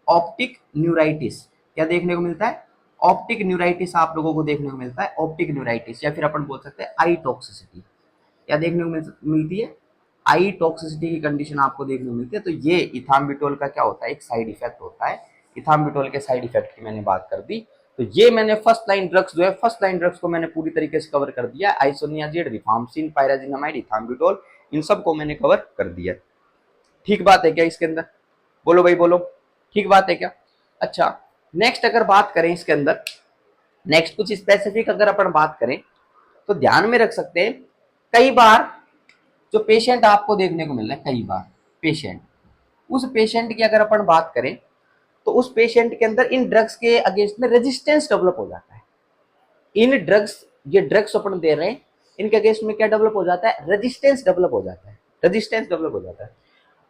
Optic neuritis. क्या देखने को मिलता है? ऑप्टिक न्यूराइटिस आप लोगों को देखने को मिलता है। ऑप्टिक न्यूराइटिस, या फिर अपन बोल सकते हैं आई टॉक्सिसिटी। क्या देखने को मिलती है? आई टॉक्सिसिटी की कंडीशन आपको देखने को मिलती है। तो ये इथाम्ब्यूटोल का क्या होता है? एक साइड इफेक्ट होता है। इथाम्ब्यूटोल के साइड इफेक्ट की मैंने बात कर दी। तो ये मैंने फर्स्ट लाइन ड्रग्स जो है, फर्स्ट लाइन ड्रग्स को मैंने पूरी तरीके से कवर कर दिया। आइसोनियाजिड, रिफाम्पिसिन, पायराजिनामाइड, इथाम्ब्यूटोल, इन सब को मैंने कवर कर दिया। ठीक बात है क्या इसके अंदर? बोलो भाई बोलो, ठीक बात है क्या? अच्छा, नेक्स्ट अगर बात करें इसके अंदर, नेक्स्ट कुछ स्पेसिफिक अगर अपन बात करें तो ध्यान में रख सकते हैं, कई बार जो पेशेंट आपको देखने को मिल रहा है, कई बार पेशेंट, उस पेशेंट की अगर अपन बात करें तो उस पेशेंट के अंदर इन ड्रग्स के अगेंस्ट में रेजिस्टेंस डेवलप हो जाता है। इन ड्रग्स, ये ड्रग्स अपन दे रहे हैं, इनके अगेंस्ट में क्या डेवलप हो जाता है? रेजिस्टेंस डेवलप हो जाता है। रेजिस्टेंस डेवलप हो जाता है।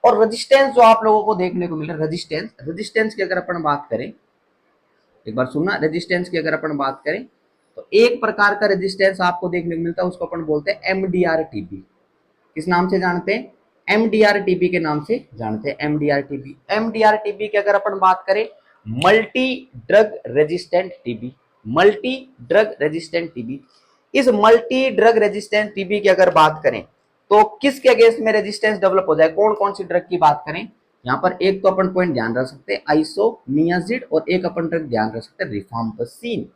और रेजिस्टेंस जो आप लोगों को देखने को मिल रहा है, रेजिस्टेंस की अगर अपन बात करें, एक बार सुनना, रेजिस्टेंस की अगर अपन बात करें तो एक प्रकार का रेजिस्टेंस आपको देखने को मिलता है, उसको अपन बोलते हैं एमडीआर टीबी। किस नाम से जानते हैं? एमडीआर टीबी के नाम से जानते हैं। एमडीआर टीबी, एमडीआर टीबी की अगर अपन बात करें, multi drug resistant TB, multi drug resistant TB. इस मल्टी ड्रग रेजिस्टेंट टीबी की अगर बात करें तो किसके अगेंस्ट में रेजिस्टेंस डेवलप हो जाए? कौन कौन सी ड्रग की बात करें? यहाँ पर एक तो अपन पॉइंट ध्यान रख सकते हैं आइसोनियाजिड, और एक अपन ड्रग ध्यान रख सकते हैं रिफाम्पिसिन।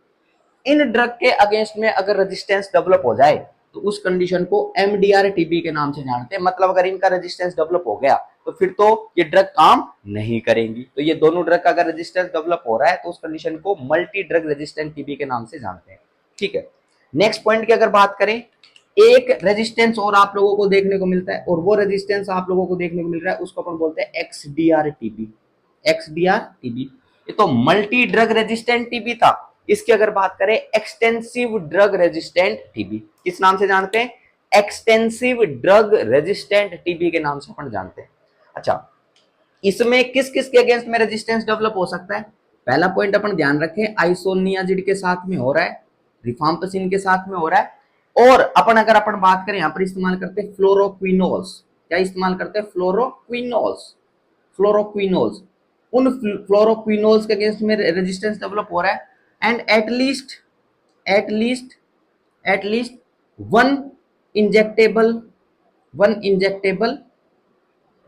इन ड्रग के अगेंस्ट में अगर रेजिस्टेंस डेवलप हो जाए तो उस कंडीशन को एमडीआर टीबी के नाम से जानते हैं। मतलब अगर इनका रेजिस्टेंस डेवलप हो गया तो फिर तो ये ड्रग काम नहीं करेंगी। तो ये दोनों ड्रग का अगर रेजिस्टेंस डेवलप हो रहा है तो उस कंडीशन को मल्टी ड्रग रेजिस्टेंट टीबी के नाम से जानते हैं। ठीक है, नेक्स्ट पॉइंट की अगर बात करें, एक रेजिस्टेंस और आप लोगों को देखने को मिलता है, और वो रेजिस्टेंस आप लोगों को देखने को मिल रहा है, उसको अपन बोलते हैं एक्सडीआर टीबी। एक्सडीआर टीबी, ये तो मल्टी ड्रग रेजिस्टेंट टीबी था। इसकी अगर बात करें, एक्सटेंसिव ड्रग रेजिस्टेंट टीबी, किस नाम से जानते हैं? एक्सटेंसिव ड्रग रेजिस्टेंट टीबी के नाम से अपन जानते हैं। अच्छा, इसमें किस किस के अगेंस्ट में रेजिस्टेंस डेवलप हो सकता है? पहला पॉइंट अपन ध्यान रखें, आइसोनियाजिड के साथ में हो रहा है, रिफाम्पिसिन के साथ में हो रहा है। और अपन अगर अपन बात करें, यहां पर इस्तेमाल करते हैं फ्लोरोक्विनोल्स। क्या इस्तेमाल करते हैं? फ्लोरोक्विनोल्स। फ्लोरोक्विनोल्स, उन फ्लोरोक्विनोल्स के अगेंस्ट में रेजिस्टेंस डेवलप हो रहा है। And at least at least one injectable one injectable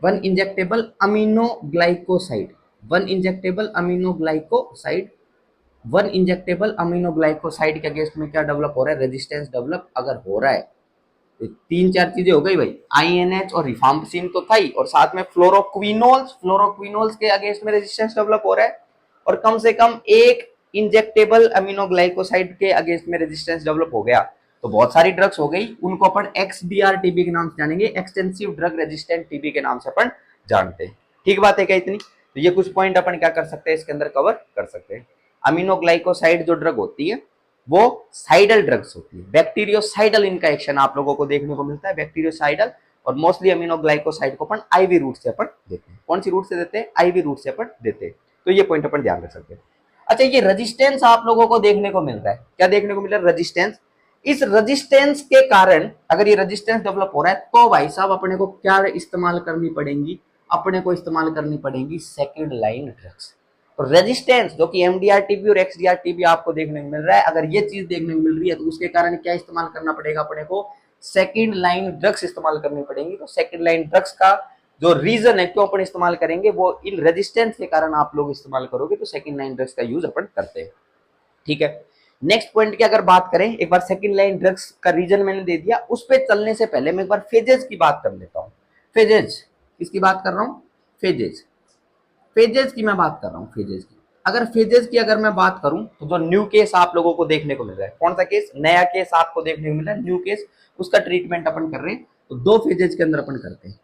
one injectable aminoglycoside, one injectable aminoglycoside, one injectable aminoglycoside के अगेंस्ट में क्या डेवलप हो रहा है? रेजिस्टेंस डेवलप अगर हो रहा है तीन चार चीजें हो गई भाई, आईएनएच और रिफाम्पिसिन तो था ही, और साथ में फ्लोरोक्विनोल्स, फ्लोरोक्विनोल्स के अगेंस्ट में रेजिस्टेंस डेवलप हो रहा है, और कम से कम एक इंजेक्टेबल अमीनोग्लाइकोसाइड के अगेंस्ट में रेजिस्टेंस डेवलप हो गया। तो बहुत सारी ड्रग्स हो गई, उनको अपन एक्सडीआर टीबी के नाम से जानेंगे, एक्सटेंसिव ड्रग रेजिस्टेंट टीबी के नाम से अपन जानते हैं। ठीक बात है क्या इतनी? तो ये कुछ पॉइंट अपन क्या कर सकते हैं इसके अंदर कवर कर सकते हैं। अमीनोग्लाइकोसाइड जो ड्रग होती है वो साइडल ड्रग्स होती है, बैक्टीरियोसाइडल इनका एक्शन आप लोगों को देखने को मिलता है, बैक्टीरियोसाइडल, और मोस्टली अमीनोग्लाइकोसाइड को अपन आईवी रूट से अपन देते हैं। कौन सी रूट से देते हैं? आईवी रूट से अपन देते हैं। तो ये पॉइंट अपन ध्यान रख सकते हैं। अच्छा, ये रेजिस्टेंस आप लोगों को देखने को मिल रहा है, क्या देखने को मिल रहा है? रेजिस्टेंस। इस रेजिस्टेंस के कारण अगर ये रेजिस्टेंस डेवलप हो रहा है तो भाई साहब अपने को क्या इस्तेमाल करनी पड़ेगी? अपने को इस्तेमाल करनी पड़ेगी सेकंड लाइन ड्रग्स। तो रेजिस्टेंस जो कि एमडीआर टीबी और एक्सडीआर टीबी आपको देखने को मिल रहा है, अगर ये चीज देखने को मिल रही है तो उसके कारण क्या इस्तेमाल करना पड़ेगा अपने को? सेकंड लाइन ड्रग्स इस्तेमाल करनी पड़ेंगी। तो सेकंड लाइन ड्रग्स का जो रीजन है क्यों अपन इस्तेमाल करेंगे, वो इन रेजिस्टेंस के कारण आप लोग इस्तेमाल करोगे, तो सेकंड लाइन ड्रग्स का यूज अपन करते हैं। ठीक है, नेक्स्ट पॉइंट की अगर बात करें, एक बार सेकंड लाइन ड्रग्स का रीजन मैंने दे दिया, उस पर चलने से पहले मैं एक बार फेजेस की बात कर लेता हूं। फेजेस किसकी बात कर रहा हूं? फेजेस, फेजेस की मैं बात कर रहा हूं, फेजेस की। अगर फेजेस की अगर मैं बात करूं तो जो न्यू केस आप लोगों को देखने को मिल रहा है, कौन सा केस? नया केस आपको देखने को मिल रहा है, न्यू केस, उसका ट्रीटमेंट अपन कर रहे हैं। तो दो फेजेस के अंदर अपन करते हैं।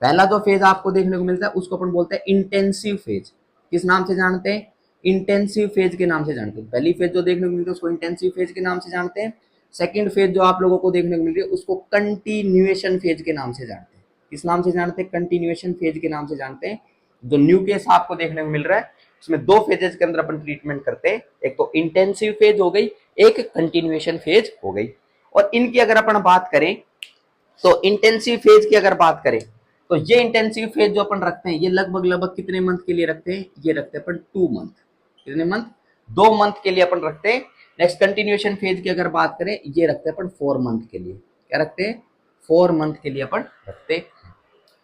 पहला जो फेज आपको देखने को मिलता है उसको अपन बोलते हैं इंटेंसिव फेज। किस नाम से जानते हैं? इंटेंसिव फेज के नाम से जानते हैं। पहली फेज जो देखने को मिलती है उसको इंटेंसिव फेज के नाम से जानते हैं। सेकंड फेज जो आप लोगों को देखने को मिल रही है उसको कंटिन्यूएशन फेज के नाम से जानते हैं। किस नाम से जानते हैं? कंटिन्यूएशन फेज के नाम से जानते हैं। जो न्यू केस आपको देखने को मिल रहा है उसमें दो फेजेस के अंदर अपन ट्रीटमेंट करते हैं, एक तो इंटेंसिव फेज हो गई, एक कंटिन्यूएशन फेज हो गई। और इनकी अगर अपन बात करें तो इंटेंसिव फेज की अगर बात करें तो ये इंटेंसिव फेज जो अपन रखते हैं ये लगभग लगभग कितने मंथ के लिए रखते हैं? ये रखते हैं अपन 2 मंथ। कितने मंथ? 2 मंथ के लिए अपन रखते हैं। नेक्स्ट कंटिन्यूएशन फेज की अगर बात करें ये रखते हैं अपन 4 मंथ के लिए। क्या रखते हैं? 4 मंथ के लिए अपन रखते हैं।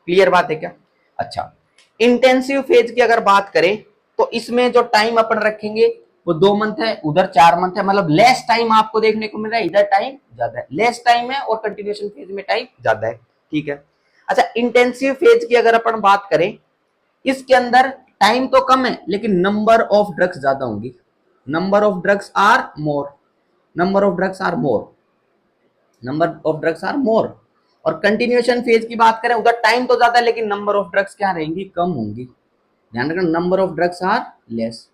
क्लियर बात है क्या? अच्छा, इंटेंसिव फेज की अगर बात करें तो इसमें जो टाइम अपन रखेंगे वो 2 मंथ है, उधर 4 मंथ है, मतलब लेस टाइम आपको देखने को मिल रहा है, इधर टाइम ज्यादा है, लेस टाइम है, और कंटिन्यूएशन फेज में टाइम ज्यादा है। ठीक है। अच्छा, इंटेंसिव फेज की अगर अपन बात करें, इसके अंदर टाइम तो कम है लेकिन नंबर ऑफ ड्रग्स ज्यादा होंगी। Number of drugs are more, number of drugs are more, number of drugs are more. और कंटिन्यूएशन फेज की बात करें उधर टाइम तो ज्यादा है लेकिन नंबर ऑफ ड्रग्स क्या रहेंगी? कम होंगी। ध्यान रखना, number of drugs are less,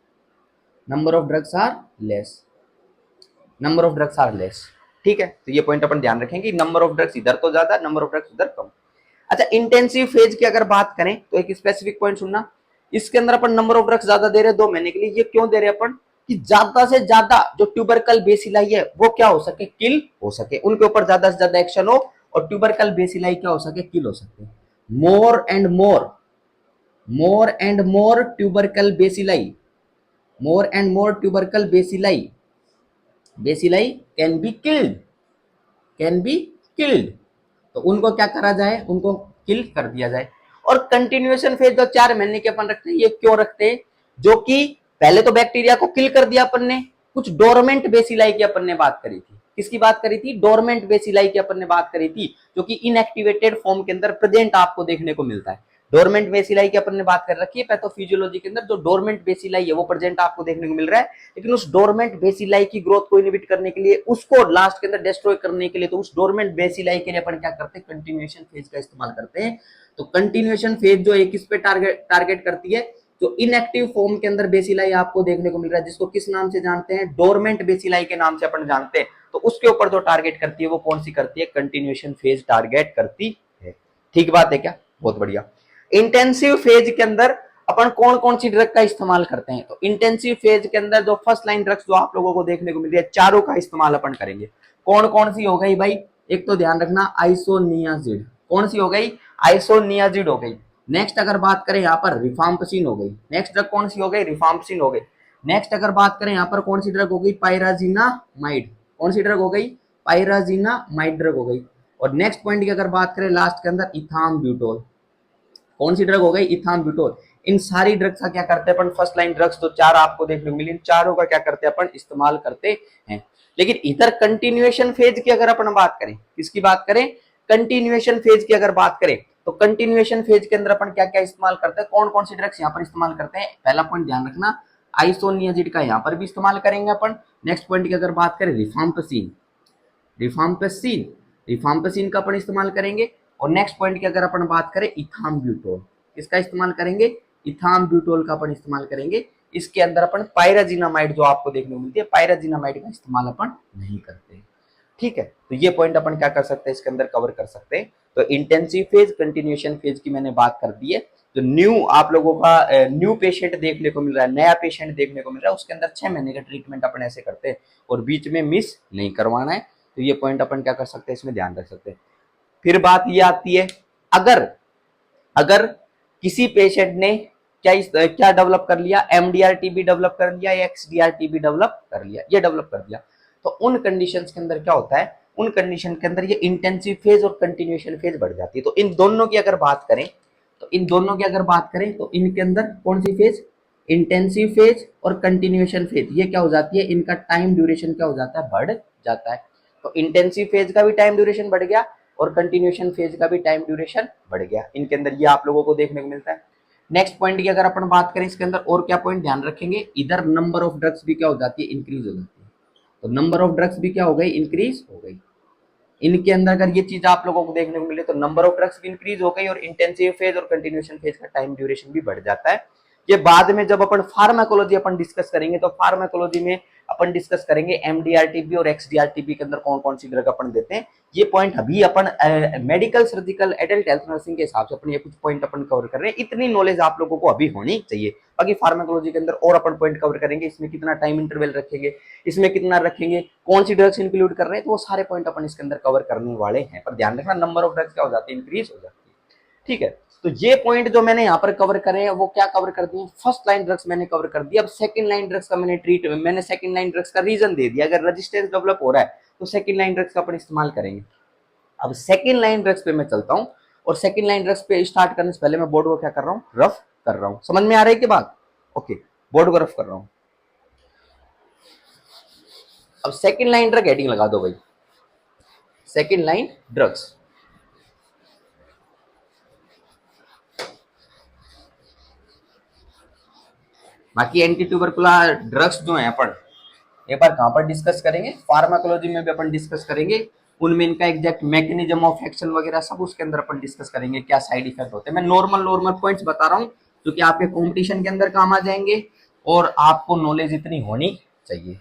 number of drugs are less, number of drugs are less. ठीक है, तो ये पॉइंट अपन ध्यान रखेंगे, नंबर ऑफ ड्रग्स इधर तो ज्यादा, नंबर ऑफ ड्रग्स इधर कम। अच्छा, इंटेंसिव फेज की अगर बात करें तो एक स्पेसिफिक पॉइंट सुनना, इसके अंदर अपन नंबर ऑफ ड्रग्स ज्यादा दे रहे हैं 2 महीने के लिए। ये क्यों दे रहे हैं अपन? कि ज्यादा से ज्यादा जो ट्यूबरकल बेसिलाई है वो क्या हो सके? किल हो सके, उनके ऊपर ज्यादा से ज्यादा एक्शन हो और ट्यूबरकल बेसिलाई क्या हो सके? किल हो सके। More and more, more and more tubercle bacilli, more and more tubercle bacilli, bacilli can be killed, can be killed. तो उनको क्या करा जाए? उनको किल कर दिया जाए। और कंटिन्यूएशन फेज जो 4 महीने के अपन रखते हैं, ये क्यों रखते हैं? जो कि पहले तो बैक्टीरिया को किल कर दिया अपन ने, कुछ डोरमेंट बेसिलाई की अपन ने बात करी थी। किसकी बात करी थी? डोरमेंट बेसिलाई की अपन ने बात करी थी, जो कि इनएक्टिवेटेड फॉर्म के अंदर प्रेजेंट आपको देखने को मिलता है। डोरमेंट बेसिलाई की अपन ने बात कर रखी है, पैथोफिजियोलॉजी के अंदर जो डोरमेंट बेसिलाई है वो प्रेजेंट आपको देखने को मिल रहा है, लेकिन उस डोरमेंट बेसिलाई की ग्रोथ को इनहिबिट करने के लिए, उसको लास्ट के अंदर डिस्ट्रॉय करने के लिए, तो उस डोरमेंट बेसिलाई के लिए अपन क्या करते हैं? कंटिन्यूएशन फेज का इस्तेमाल करते हैं। तो कंटिन्यूएशन फेज जो है किस पे टारगेट करती है? जो इनएक्टिव फॉर्म के अंदर बेसिलाई आपको देखने को मिल रहा है, जिसको किस नाम से जानते हैं? डोरमेंट बेसिलाई के नाम से अपन जानते हैं। तो उसके ऊपर जो टारगेट करती है वो कौन सी करती है? कंटिन्यूएशन फेज टारगेट करती है। ठीक बात है क्या? बहुत बढ़िया। इंटेंसिव फेज के अंदर अपन कौन कौन सी ड्रग का इस्तेमाल करते हैं? तो इंटेंसिव फेज के अंदर जो फर्स्ट लाइन ड्रग्स जो आप लोगों को देखने को मिल रही है, चारों का इस्तेमाल अपन करेंगे। कौन कौन सी हो गई भाई? एक तो ध्यान रखना, आइसोनियाजिड। कौन सी हो गई? आइसोनियाजिड हो गई। नेक्स्ट अगर बात करें यहाँ पर रिफाम्पिसिन हो गई। नेक्स्ट ड्रग कौन सी हो गई? रिफाम्पिसिन हो गई। नेक्स्ट अगर बात करें यहाँ पर कौन सी ड्रग हो गई? पायराजिनामाइड। कौन सी ड्रग हो गई? पायराजिनामाइड ड्रग हो गई। और नेक्स्ट पॉइंट की अगर बात करें लास्ट के अंदर, इथाम्ब्यूटोल। कौन सी ड्रग हो गई? इथाम्ब्यूटोल। इन सारी ड्रग्स का क्या करते हैं अपन? फर्स्ट लाइन ड्रग्स तो 4 आपको देखने को मिली, इन चारों का क्या करते हैं अपन? इस्तेमाल करते हैं। लेकिन इधर कंटिन्यूएशन फेज की अगर अपन बात करें, किसकी बात करें, कंटिन्यूएशन फेज की अगर बात करें, तो कंटिन्यूएशन फेज के अंदर अपन क्या क्या इस्तेमाल करते हैं, कौन कौन सी ड्रग्स यहाँ पर इस्तेमाल करते हैं। पहला पॉइंट ध्यान रखना, आइसोनियाजिड का यहाँ पर भी इस्तेमाल करेंगे अपन। नेक्स्ट पॉइंट की अगर बात करें, रिफाम्पिसिन, रिफाम्पिसिन रिफाम्पिसिन का अपन इस्तेमाल करेंगे। और नेक्स्ट पॉइंट की अगर अपन बात करें, इथाम्ब्यूटोल, किसका इस्तेमाल करेंगे, इथाम्ब्यूटोल का अपन इस्तेमाल करेंगे। इसके अंदर अपन पायराजिनामाइड जो आपको देखने को मिलती है, पायराजिनामाइड का इस्तेमाल अपन नहीं करते। ठीक है, तो ये पॉइंट अपन क्या कर सकते हैं, इसके अंदर कवर कर सकते हैं। तो इंटेंसिव फेज, कंटिन्यूएशन फेज की मैंने बात कर दी है। जो न्यू आप लोगों का न्यू पेशेंट देखने को मिल रहा है, नया पेशेंट देखने को मिल रहा है, उसके अंदर 6 महीने का ट्रीटमेंट अपन ऐसे करते हैं और बीच में मिस नहीं करवाना है। तो ये पॉइंट अपन क्या कर सकते हैं, इसमें ध्यान रख सकते हैं। फिर बात ये आती है, अगर अगर किसी पेशेंट ने क्या डेवलप कर लिया, एमडीआर टीबी डेवलप कर लिया या एक्सडीआर टीबी डेवलप कर लिया, ये डेवलप कर दिया, तो उन कंडीशंस के अंदर क्या होता है, उन कंडीशन के अंदर ये इंटेंसिव फेज और कंटिन्यूएशन फेज बढ़ जाती है। तो इन दोनों की अगर बात करें, तो इनके अंदर कौन सी फेज, इंटेंसिव फेज और कंटिन्यूएशन फेज, ये क्या हो जाती है, इनका टाइम ड्यूरेशन क्या हो जाता है, बढ़ जाता है। तो इंटेंसिव फेज का भी टाइम ड्यूरेशन बढ़ गया और कंटिन्यूएशन फेज का भी टाइम ड्यूरेशन बढ़ गया। इनके अंदर ये आप लोगों को देखने को मिलता है। नेक्स्ट पॉइंट की अगर अपन बात करें, इसके अंदर और क्या पॉइंट ध्यान रखेंगे, इधर नंबर ऑफ ड्रग्स भी क्या हो जाती है, इंक्रीज हो जाती है। तो नंबर ऑफ ड्रग्स भी क्या हो गई, इंक्रीज हो गई। इनके अंदर अगर ये चीज आप लोगों को देखने को मिले, तो नंबर ऑफ ड्रग्स भी इंक्रीज हो गई और इंटेंसिव फेज और कंटिन्यूएशन फेज का टाइम ड्यूरेशन भी बढ़ जाता है। ये बाद में जब अपन फार्माकोलॉजी अपन डिस्कस करेंगे, तो फार्माकोलॉजी में अपन डिस्कस करेंगे एमडीआरटीबी और एक्सडीआरटीबी के अंदर कौन कौन सी ड्रग अपन देते हैं। ये पॉइंट अभी अपन medical surgical adult health nursing के हिसाब से अपन ये कुछ पॉइंट अपन कवर कर रहे हैं। इतनी नॉलेज आप लोगों को अभी होनी चाहिए। बाकी फार्माकोलॉजी के अंदर और अपन पॉइंट कवर करेंगे, इसमें कितना टाइम इंटरवल रखेंगे, इसमें कितना रखेंगे, कौन सी ड्रग्स इंक्लूड कर रहे हैं, तो वो सारे पॉइंट अपन इसके अंदर कवर करने वाले हैं। पर ध्यान रखना, नंबर ऑफ ड्रग्स क्या हो जाती है, इंक्रीज हो जाती है। ठीक है, तो ये पॉइंट जो मैंने यहाँ पर कवर करे हैं, वो क्या कवर कर दिए, फर्स्ट लाइन ड्रग्स मैंने कवर कर दिया। अब सेकंड लाइन ड्रग्स का मैंने सेकंड लाइन ड्रग्स का रीजन दे दिया। अगर रेजिस्टेंस डेवलप हो रहा है तो सेकंड लाइन ड्रग्स का अपन इस्तेमाल करेंगे। अब सेकंड लाइन ड्रग्स पे मैं चलता हूँ, और सेकंड लाइन ड्रग्स पे स्टार्ट करने से पहले मैं बोर्ड को क्या कर रहा हूँ, रफ कर रहा हूँ। समझ में आ रही है कि बात, ओके, बोर्ड को रफ कर रहा हूँ। अब सेकंड लाइन ड्रग हेडिंग लगा दो भाई, सेकंड लाइन ड्रग्स। बाकी एंटी ट्यूबरकुलर ड्रग्स जो है अपन एक बार कहां पर डिस्कस करेंगे, फार्माकोलॉजी में भी अपन डिस्कस करेंगे। उनमें इनका एग्जैक्ट मैकेनिज्म ऑफ एक्शन वगैरह सब उसके अंदर अपन डिस्कस करेंगे, क्या साइड इफेक्ट होते हैं। मैं नॉर्मल पॉइंट्स बता रहा हूँ जो कि आपके कॉम्पिटिशन के अंदर काम आ जाएंगे और आपको नॉलेज इतनी होनी चाहिए।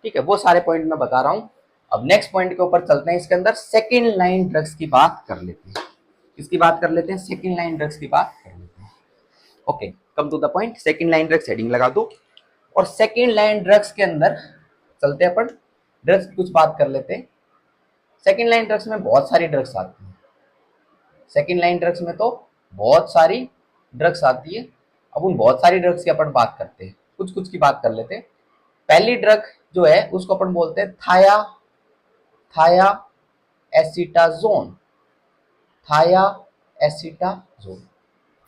ठीक है, वो सारे पॉइंट मैं बता रहा हूँ। अब नेक्स्ट पॉइंट के ऊपर चलते हैं। इसके अंदर सेकेंड लाइन ड्रग्स की बात कर लेते हैं। किसकी बात कर लेते हैं, सेकेंड लाइन ड्रग्स की बात कर लेते हैं। Okay, come to the point, second line drugs heading लगा दो। और सेकेंड लाइन ड्रग्स के अंदर चलते हैं अपन, ड्रग्स की कुछ बात कर लेते हैं। सेकेंड लाइन ड्रग्स में बहुत सारी ड्रग्स आती हैं। सेकेंड लाइन ड्रग्स में तो बहुत सारी ड्रग्स आती है। अब उन बहुत सारी ड्रग्स की अपन बात करते हैं, कुछ कुछ की बात कर लेते हैं। पहली ड्रग जो है उसको अपन बोलते हैं थाया एसिटाजोन, थाया एसिटाजोन।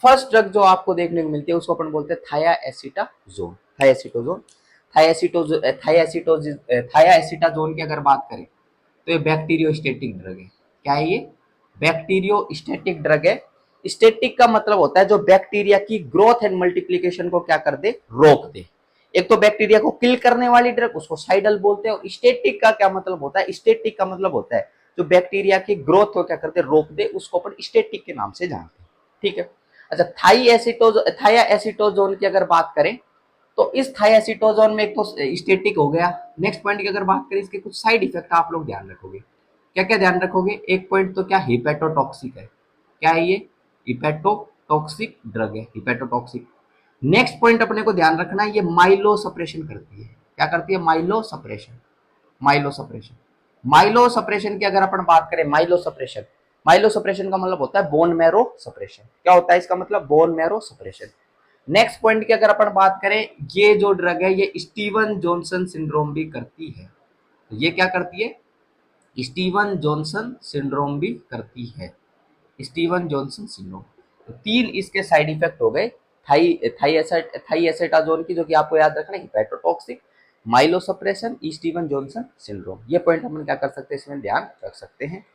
फर्स्ट ड्रग जो आपको देखने को मिलती है उसको अपन बोलते हैं थाया एसिटाजोन, थायासीटोजोन। थाया एसिटाजोन की अगर बात करें तो ये बैक्टीरियोस्टेटिक ड्रग है। क्या है ये, बैक्टीरियोस्टेटिक ड्रग है। स्टेटिक का मतलब होता है जो बैक्टीरिया की ग्रोथ एंड मल्टीप्लिकेशन को क्या कर दे, रोक दे। एक तो बैक्टीरिया को किल करने वाली ड्रग, उसको साइडल बोलते हैं। और स्टेटिक का क्या मतलब होता है, स्टेटिक का मतलब होता है जो बैक्टीरिया की ग्रोथ को क्या करते, रोक दे, उसको अपन स्टेटिक के नाम से जानते हैं। ठीक है, अच्छा, थाया एसिटोजोन की अगर बात करें तो इस थायासीटोजोन में एक तो स्टेटिक हो गया। नेक्स्ट पॉइंट की अगर बात करें, इसके कुछ साइड इफेक्ट आप लोग ध्यान रखोगे। क्या क्या ध्यान रखोगे, एक पॉइंट तो क्या हिपेटोटॉक्सिक है। क्या है ये, हिपेटोटॉक्सिक ड्रग है, हिपेटोटॉक्सिक। नेक्स्ट पॉइंट अपने को ध्यान रखना है, ये माइलो सप्रेशन करती है। क्या करती है, myelosuppression, myelosuppression. Myelosuppression की अगर अपन बात करें, माइलो सप्रेशन, माइलो सप्रेशन का मतलब होता है बोन मैरो सप्रेशन। क्या होता है इसका मतलब, bone marrow suppression. Next point की अगर अपन बात करें, ये जो ड्रग है ये स्टीवन जॉनसन सिंड्रोम भी करती है। तो ये क्या करती है, स्टीवन जॉनसन सिंड्रोम भी करती है, स्टीवन जॉनसन सिंड्रोम। तो तीन इसके साइड इफेक्ट हो गए थाइएसेटाजोन की, जो कि आपको याद रखना है हिपेटोटॉक्सिक, माइलोसप्रेशन, स्टीवन जॉनसन सिंड्रोम। ये पॉइंट अपन क्या कर सकते हैं, इसमें ध्यान रख सकते हैं।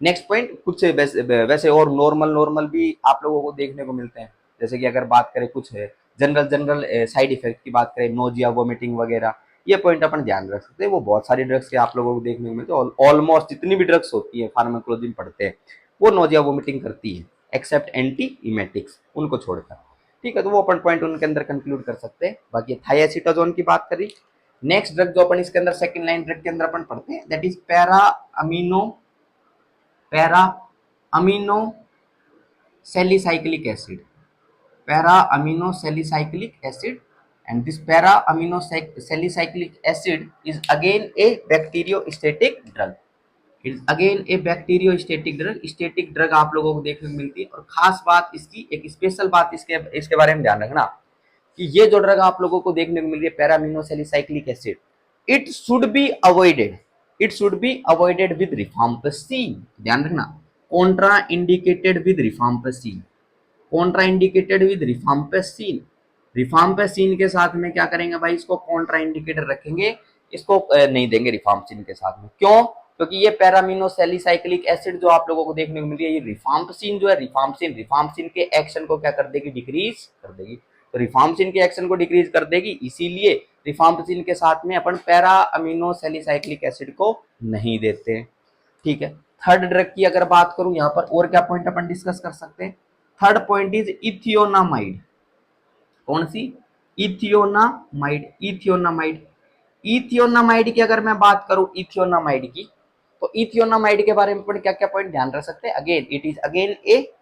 नेक्स्ट पॉइंट कुछ वैसे और नॉर्मल नॉर्मल भी आप लोगों को देखने को मिलते हैं। जैसे कि अगर बात करें कुछ है जनरल साइड इफेक्ट की बात करें, नोजिया, वोमिटिंग वगैरह, ये पॉइंट अपन ध्यान रख सकते हैं। वो बहुत सारी ड्रग्स के आप लोगों को देखने को मिलते हैं। ऑलमोस्ट जितनी भी ड्रग्स होती है फार्माकोलॉजी में पढ़ते हैं वो नोजिया वोमिटिंग करती है, एक्सेप्ट एंटी इमेटिक्स, उनको छोड़कर। ठीक है, तो वो अपन पॉइंट उनके अंदर कंक्लूड कर सकते हैं। बाकी थायासिटाजोन की बात करी। नेक्स्ट ड्रग जो अपन इसके अंदर सेकंड लाइन ड्रग के अंदर अपन पढ़ते हैं that is para amino salicylic acid, para amino salicylic acid, and this para amino salicylic acid is again a bacteriostatic drug. It is again a bacteriostatic drug. Static drug आप लोगों को देखने को मिलती है। और खास बात इसकी, एक स्पेशल बात इसके बारे में ध्यान रखना कि ये जो ड्रग आप लोगों को देखने को मिल रही है para amino salicylic acid, it should be avoided with rifampicin. ध्यान रखना, Contra indicated with rifampicin, Contra indicated with rifampicin. Rifampicin के साथ में क्या करेंगे भाई, इसको कॉन्ट्रा इंडिकेटेड रखेंगे, इसको नहीं देंगे रिफाम्पिसिन के साथ में। क्यों? क्योंकि ये पैरामिनो सैलिसाइक्लिक एसिड जो आप लोगों को देखने को मिल रही है, ये रिफाम्पिसिन जो है, रिफाम्पिसिन के एक्शन को क्या कर देगी, डिक्रीज कर देगी। तो रिफाम्पिसिन के एक्शन को डिक्रीज कर देगी, इसीलिए रिफाम्पिसिन के साथ में अपन पैरा अमीनो सैलिसाइक्लिक एसिड को नहीं देते। ठीक है, थर्ड ड्रग की अगर बात करूं यहां पर और क्या पॉइंट अपन डिस्कस कर सकते हैं। Third point is इथियोनामाइड। कौन सी? इथियोनामाइड की अगर मैं बात करूं, इथियोनामाइड की, तो इथियोनामाइड के बारे में अपन क्या क्या पॉइंट ध्यान रख सकते हैं। Again it is again a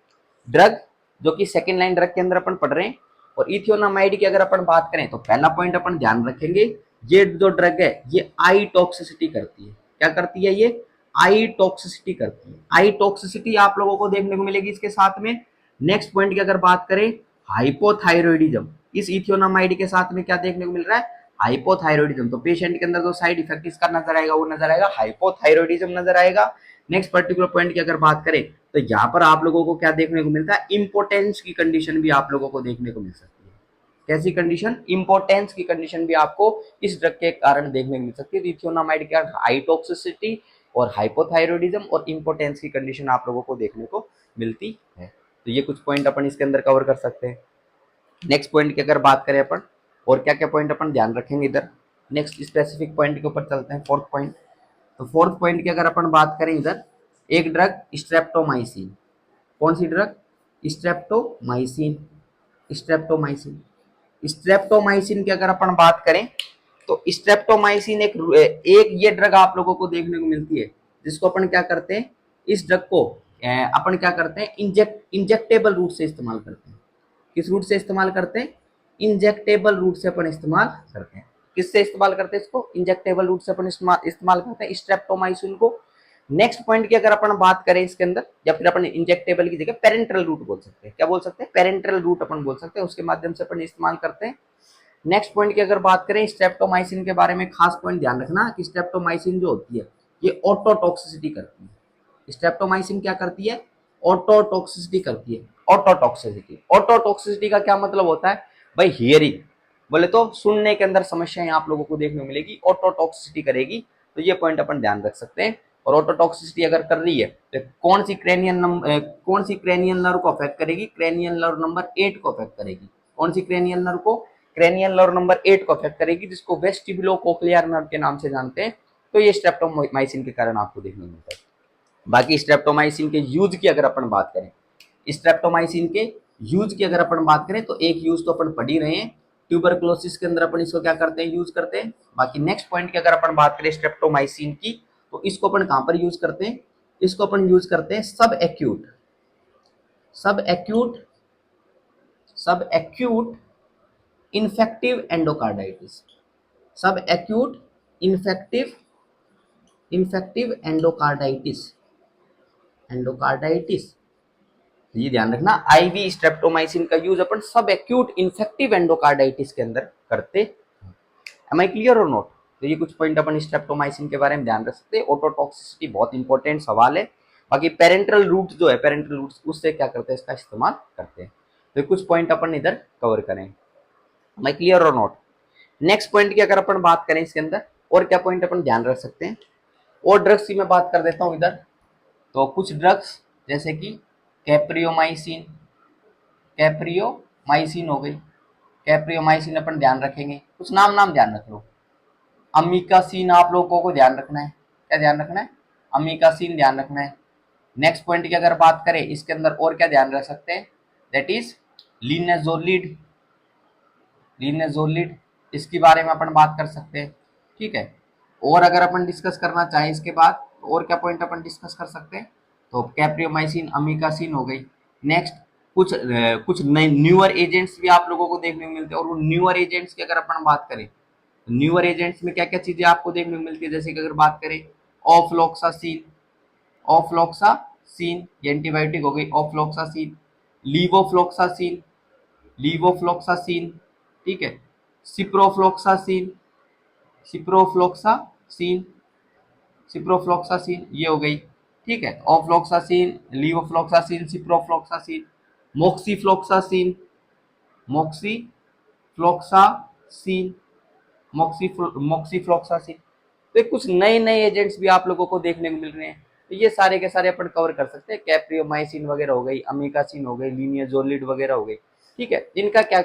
drug जो कि सेकेंड लाइन ड्रग के अंदर अपन पढ़ रहे हैं। और इथियोनामाइड की अगर अपन बात करें तो पहला पॉइंट अपन ध्यान रखेंगे, ये जो ड्रग है ये आई टॉक्सिसिटी करती है। क्या करती है? ये आई टॉक्सिसिटी करती है। आई टॉक्सिसिटी आप लोगों को देखने को मिलेगी इसके साथ में। नेक्स्ट पॉइंट की अगर बात करें, हाइपोथायरॉयडिज्म, इस इथियोनामाइड के साथ में क्या देखने को मिल रहा है, हाइपोथायरॉयडिज्म। तो पेशेंट के अंदर जो साइड इफेक्ट इसका नजर आएगा वो नजर आएगा, हाइपोथायरॉयडिज्म नजर आएगा। नेक्स्ट पर्टिकुलर पॉइंट की अगर बात करें तो यहाँ पर आप लोगों को क्या देखने को मिलता है, इंपोर्टेंस की कंडीशन भी आप लोगों को देखने को मिल सकती है। कैसी कंडीशन? इंपोर्टेंस की कंडीशन भी आपको इस ड्रग के कारण देखने को मिल सकती है। इथियोनामाइड का हाई टॉक्सिसिटी और हाइपोथायरॉयडिज्म और इंपोर्टेंस की कंडीशन आप लोगों को देखने को मिलती है। तो ये कुछ पॉइंट अपन इसके अंदर कवर कर सकते हैं। नेक्स्ट पॉइंट की अगर बात करें अपन, और क्या क्या पॉइंट अपन ध्यान रखेंगे इधर, नेक्स्ट स्पेसिफिक पॉइंट के ऊपर चलते हैं, फोर्थ पॉइंट। तो फोर्थ पॉइंट की अगर अपन बात करें इधर, एक ड्रग स्ट्रेप्टोमाइसिन। कौन सी ड्रग? स्ट्रेप्टोमाइसिन। स्ट्रेप्टोमाइसिन स्ट्रेप्टोमाइसिन की अगर अपन बात करें तो स्ट्रेप्टोमाइसिन एक ये ड्रग आप लोगों को देखने को मिलती है जिसको अपन क्या करते हैं, इस ड्रग को अपन क्या करते हैं, इंजेक्टेबल रूट से इस्तेमाल करते हैं। किस रूट से इस्तेमाल करते हैं? इंजेक्टेबल रूट से अपन इस्तेमाल करते हैं। किससे इस्तेमाल करते हैं इसको? इंजेक्टेबल रूट से अपन इस्तेमाल करते हैं स्ट्रेप्टोमाइसिन को। नेक्स्ट पॉइंट की अगर अपन बात करें इसके अंदर, या फिर अपन इंजेक्टेबल की जगह पेरेंट्रल रूट बोल सकते हैं। क्या बोल सकते हैं? पेरेंट्रल रूट अपन बोल सकते हैं, उसके माध्यम से अपन इस्तेमाल करते हैं। नेक्स्ट पॉइंट की अगर बात करें स्ट्रेप्टोमाइसिन के बारे में, खास पॉइंट ध्यान रखना कि स्ट्रेप्टोमाइसिन जो होती है ये ऑटोटॉक्सिसिटी करती है। स्ट्रेप्टोमाइसिन क्या करती है? ऑटोटॉक्सिसिटी करती है। ऑटोटॉक्सिसिटी का क्या मतलब होता है भाई? हियरिंग, बोले तो सुनने के अंदर समस्याएं आप लोगों को देखने को मिलेगी, ऑटोटॉक्सिसिटी करेगी। तो ये पॉइंट अपन ध्यान रख सकते हैं। और ऑटोटॉक्सिसिटी अगर कर रही है तो कौन सी क्रेनियल नर्व को अफेक्ट करेगी? क्रेनियल नर्व नंबर 8 को अफेक्ट करेगी। कौन सी क्रेनियल नर्व को? क्रेनियल नर्व नंबर 8 को अफेक्ट करेगी, जिसको वेस्टिबुलो कोक्लियर नर्व के नाम से जानते हैं। तो ये स्ट्रेप्टोमाइसिन के कारण आपको देखने को मिलता है। बाकी स्ट्रेप्टोमाइसिन के यूज की अगर अपन बात करें, स्ट्रेप्टोमाइसिन के यूज की अगर अपन बात करें तो एक यूज तो अपन पढ़ ही रहे हैं, ट्यूबरकुलोसिस के अंदर अपन इसको क्या करते हैं, यूज करते हैं। बाकी नेक्स्ट पॉइंट की अगर अपन बात करें स्ट्रेप्टोमाइसिन की, तो इसको अपन कहां पर यूज करते हैं? इसको अपन यूज करते हैं सब एक्यूट इन्फेक्टिव एंडोकार्डाइटिस। सब एक्यूट इन्फेक्टिव एंडोकार्डाइटिस। ये ध्यान रखना, आईवी स्ट्रेप्टोमाइसिन का यूज अपन सब एक्यूट इन्फेक्टिव एंडोकार्डाइटिस के अंदर करते हैं। एम आई क्लियर और नॉट? तो ये कुछ पॉइंट अपन स्ट्रेप्टोमाइसिन के बारे में ध्यान रख सकते हैं। ऑटोटॉक्सिसिटी बहुत इंपॉर्टेंट सवाल है। बाकी पेरेंट्रल रूट जो है, पेरेंट्रल रूट उससे क्या करते हैं, इसका इस्तेमाल करते हैं। तो कुछ पॉइंट अपन इधर कवर करें। एम आई क्लियर और नॉट? नेक्स्ट पॉइंट की अगर अपन बात करें इसके अंदर और क्या पॉइंट अपन ध्यान रख सकते हैं, और ड्रग्स की मैं बात कर देता हूं इधर। तो कुछ ड्रग्स जैसे कि कैप्रियोमाइसिन, कैप्रियोमाइसिन हो गई, कैप्रियोमाइसिन अपन ध्यान रखेंगे। कुछ नाम नाम ध्यान रख लो। अमीकासिन आप लोगों को ध्यान रखना है, क्या ध्यान रखना है, अमीकासिन ध्यान रखना है। नेक्स्ट पॉइंट की अगर बात करें इसके अंदर और क्या ध्यान रख सकते हैं, दैट इज लिनेजोलिड, लिनेजोलिड, इसके बारे में अपन बात कर सकते हैं। ठीक है, और अगर अपन डिस्कस करना चाहें इसके बाद तो और क्या पॉइंट अपन डिस्कस कर सकते हैं, तो कैप्रियोमाइसिन, अमीकासिन हो गई। नेक्स्ट कुछ नए न्यूअर एजेंट्स भी आप लोगों को देखने को मिलते हैं, और वो न्यूअर एजेंट्स की अगर अपन बात करें, न्यूअर एजेंट्स में क्या क्या चीजें आपको देखने को मिलती है, जैसे कि अगर बात करें ऑफ्लोक्सासिन, ऑफ्लोक्सासिन ये एंटीबायोटिक हो गई, ऑफ्लोक्सासिन, लीवोफ्लोक्सासिन, लीवोफ्लोक्सासिन, ठीक है, सिप्रोफ्लोक्सासिन, सिप्रोफ्लोक्सासिन, सिप्रोफ्लोक्सासिन ये हो गई। ठीक है, ऑफ्लोक्सासिन, लीवोफ्लोक्सासिन, सिप्रोफ्लोक्सासिन, मोक्सीफ्लोक्सासिन, मोक्सीफ्लोक्सासिन, मोक्सीफ्लोक्सासिन। तो कुछ नए नए एजेंट्स भी आप लोगों को देखने को मिल रहे हैं। तो ये सारे के सारे अपन कवर कर सकते हैं। कैप्रियोमाइसिन वगैरह हो गई, अमीकासिन हो गई, लिनियाजोलिड वगैरह हो गई। ठीक है, इनका क्या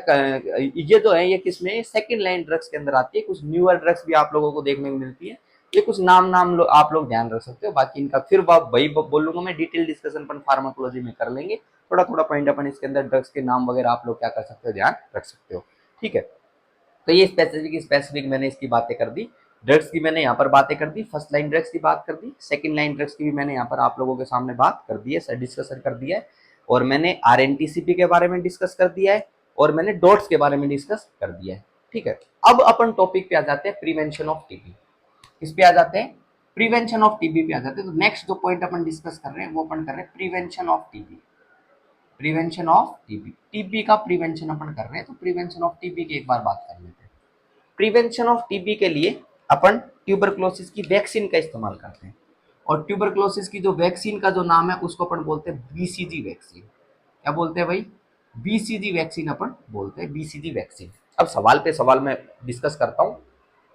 ये जो है ये किसमें सेकंड लाइन ड्रग्स के अंदर आती है। कुछ न्यूअर ड्रग्स भी आप लोगों को देखने को मिलती है। ये कुछ नाम नाम आप लोग ध्यान रख सकते हो। बाकी इनका फिर वही बोलूंगा मैं, डिटेल डिस्कशन अपन फार्माकोलॉजी में कर लेंगे। थोड़ा थोड़ा पॉइंट अपन इसके अंदर ड्रग्स के नाम वगैरह आप लोग क्या कर सकते हो, ध्यान रख सकते हो। ठीक है, तो ये स्पेसिफिक मैंने इसकी बातें कर दी। ड्रग्स की मैंने यहाँ पर बातें कर दी, फर्स्ट लाइन ड्रग्स की बात कर दी, सेकंड लाइन ड्रग्स की भी मैंने यहाँ पर आप लोगों के सामने बात कर दी है, डिस्कशन कर दिया है। और मैंने आरएनटीसीपी के बारे में डिस्कस कर दिया है, और मैंने डॉट्स के बारे में डिस्कस कर दिया है। ठीक है, अब अपन टॉपिक पे आ जाते हैं, प्रिवेंशन ऑफ टीबी। किस पे आ जाते हैं, प्रिवेंशन ऑफ टीबी पे आ जाते हैं। तो नेक्स्ट जो पॉइंट अपन डिस्कस कर रहे हैं वो अपन कर रहे हैं prevention of TB. Prevention of TB, TB का प्रिवेंशन अपन कर रहे हैं, तो प्रिवेंशन ऑफ टीबी की एक बार बात कर लेते हैं। प्रिवेंशन ऑफ टीबी के लिए अपन ट्यूबरक्लोसिस की वैक्सीन का इस्तेमाल करते हैं, और ट्यूबरक्लोसिस की जो वैक्सीन का जो नाम है उसको अपन बोलते हैं बीसीजी वैक्सीन। क्या बोलते हैं भाई, बीसीजी वैक्सीन अपन बोलते हैं, बीसीजी वैक्सीन। अब सवाल पे सवाल मैं डिस्कस करता हूँ।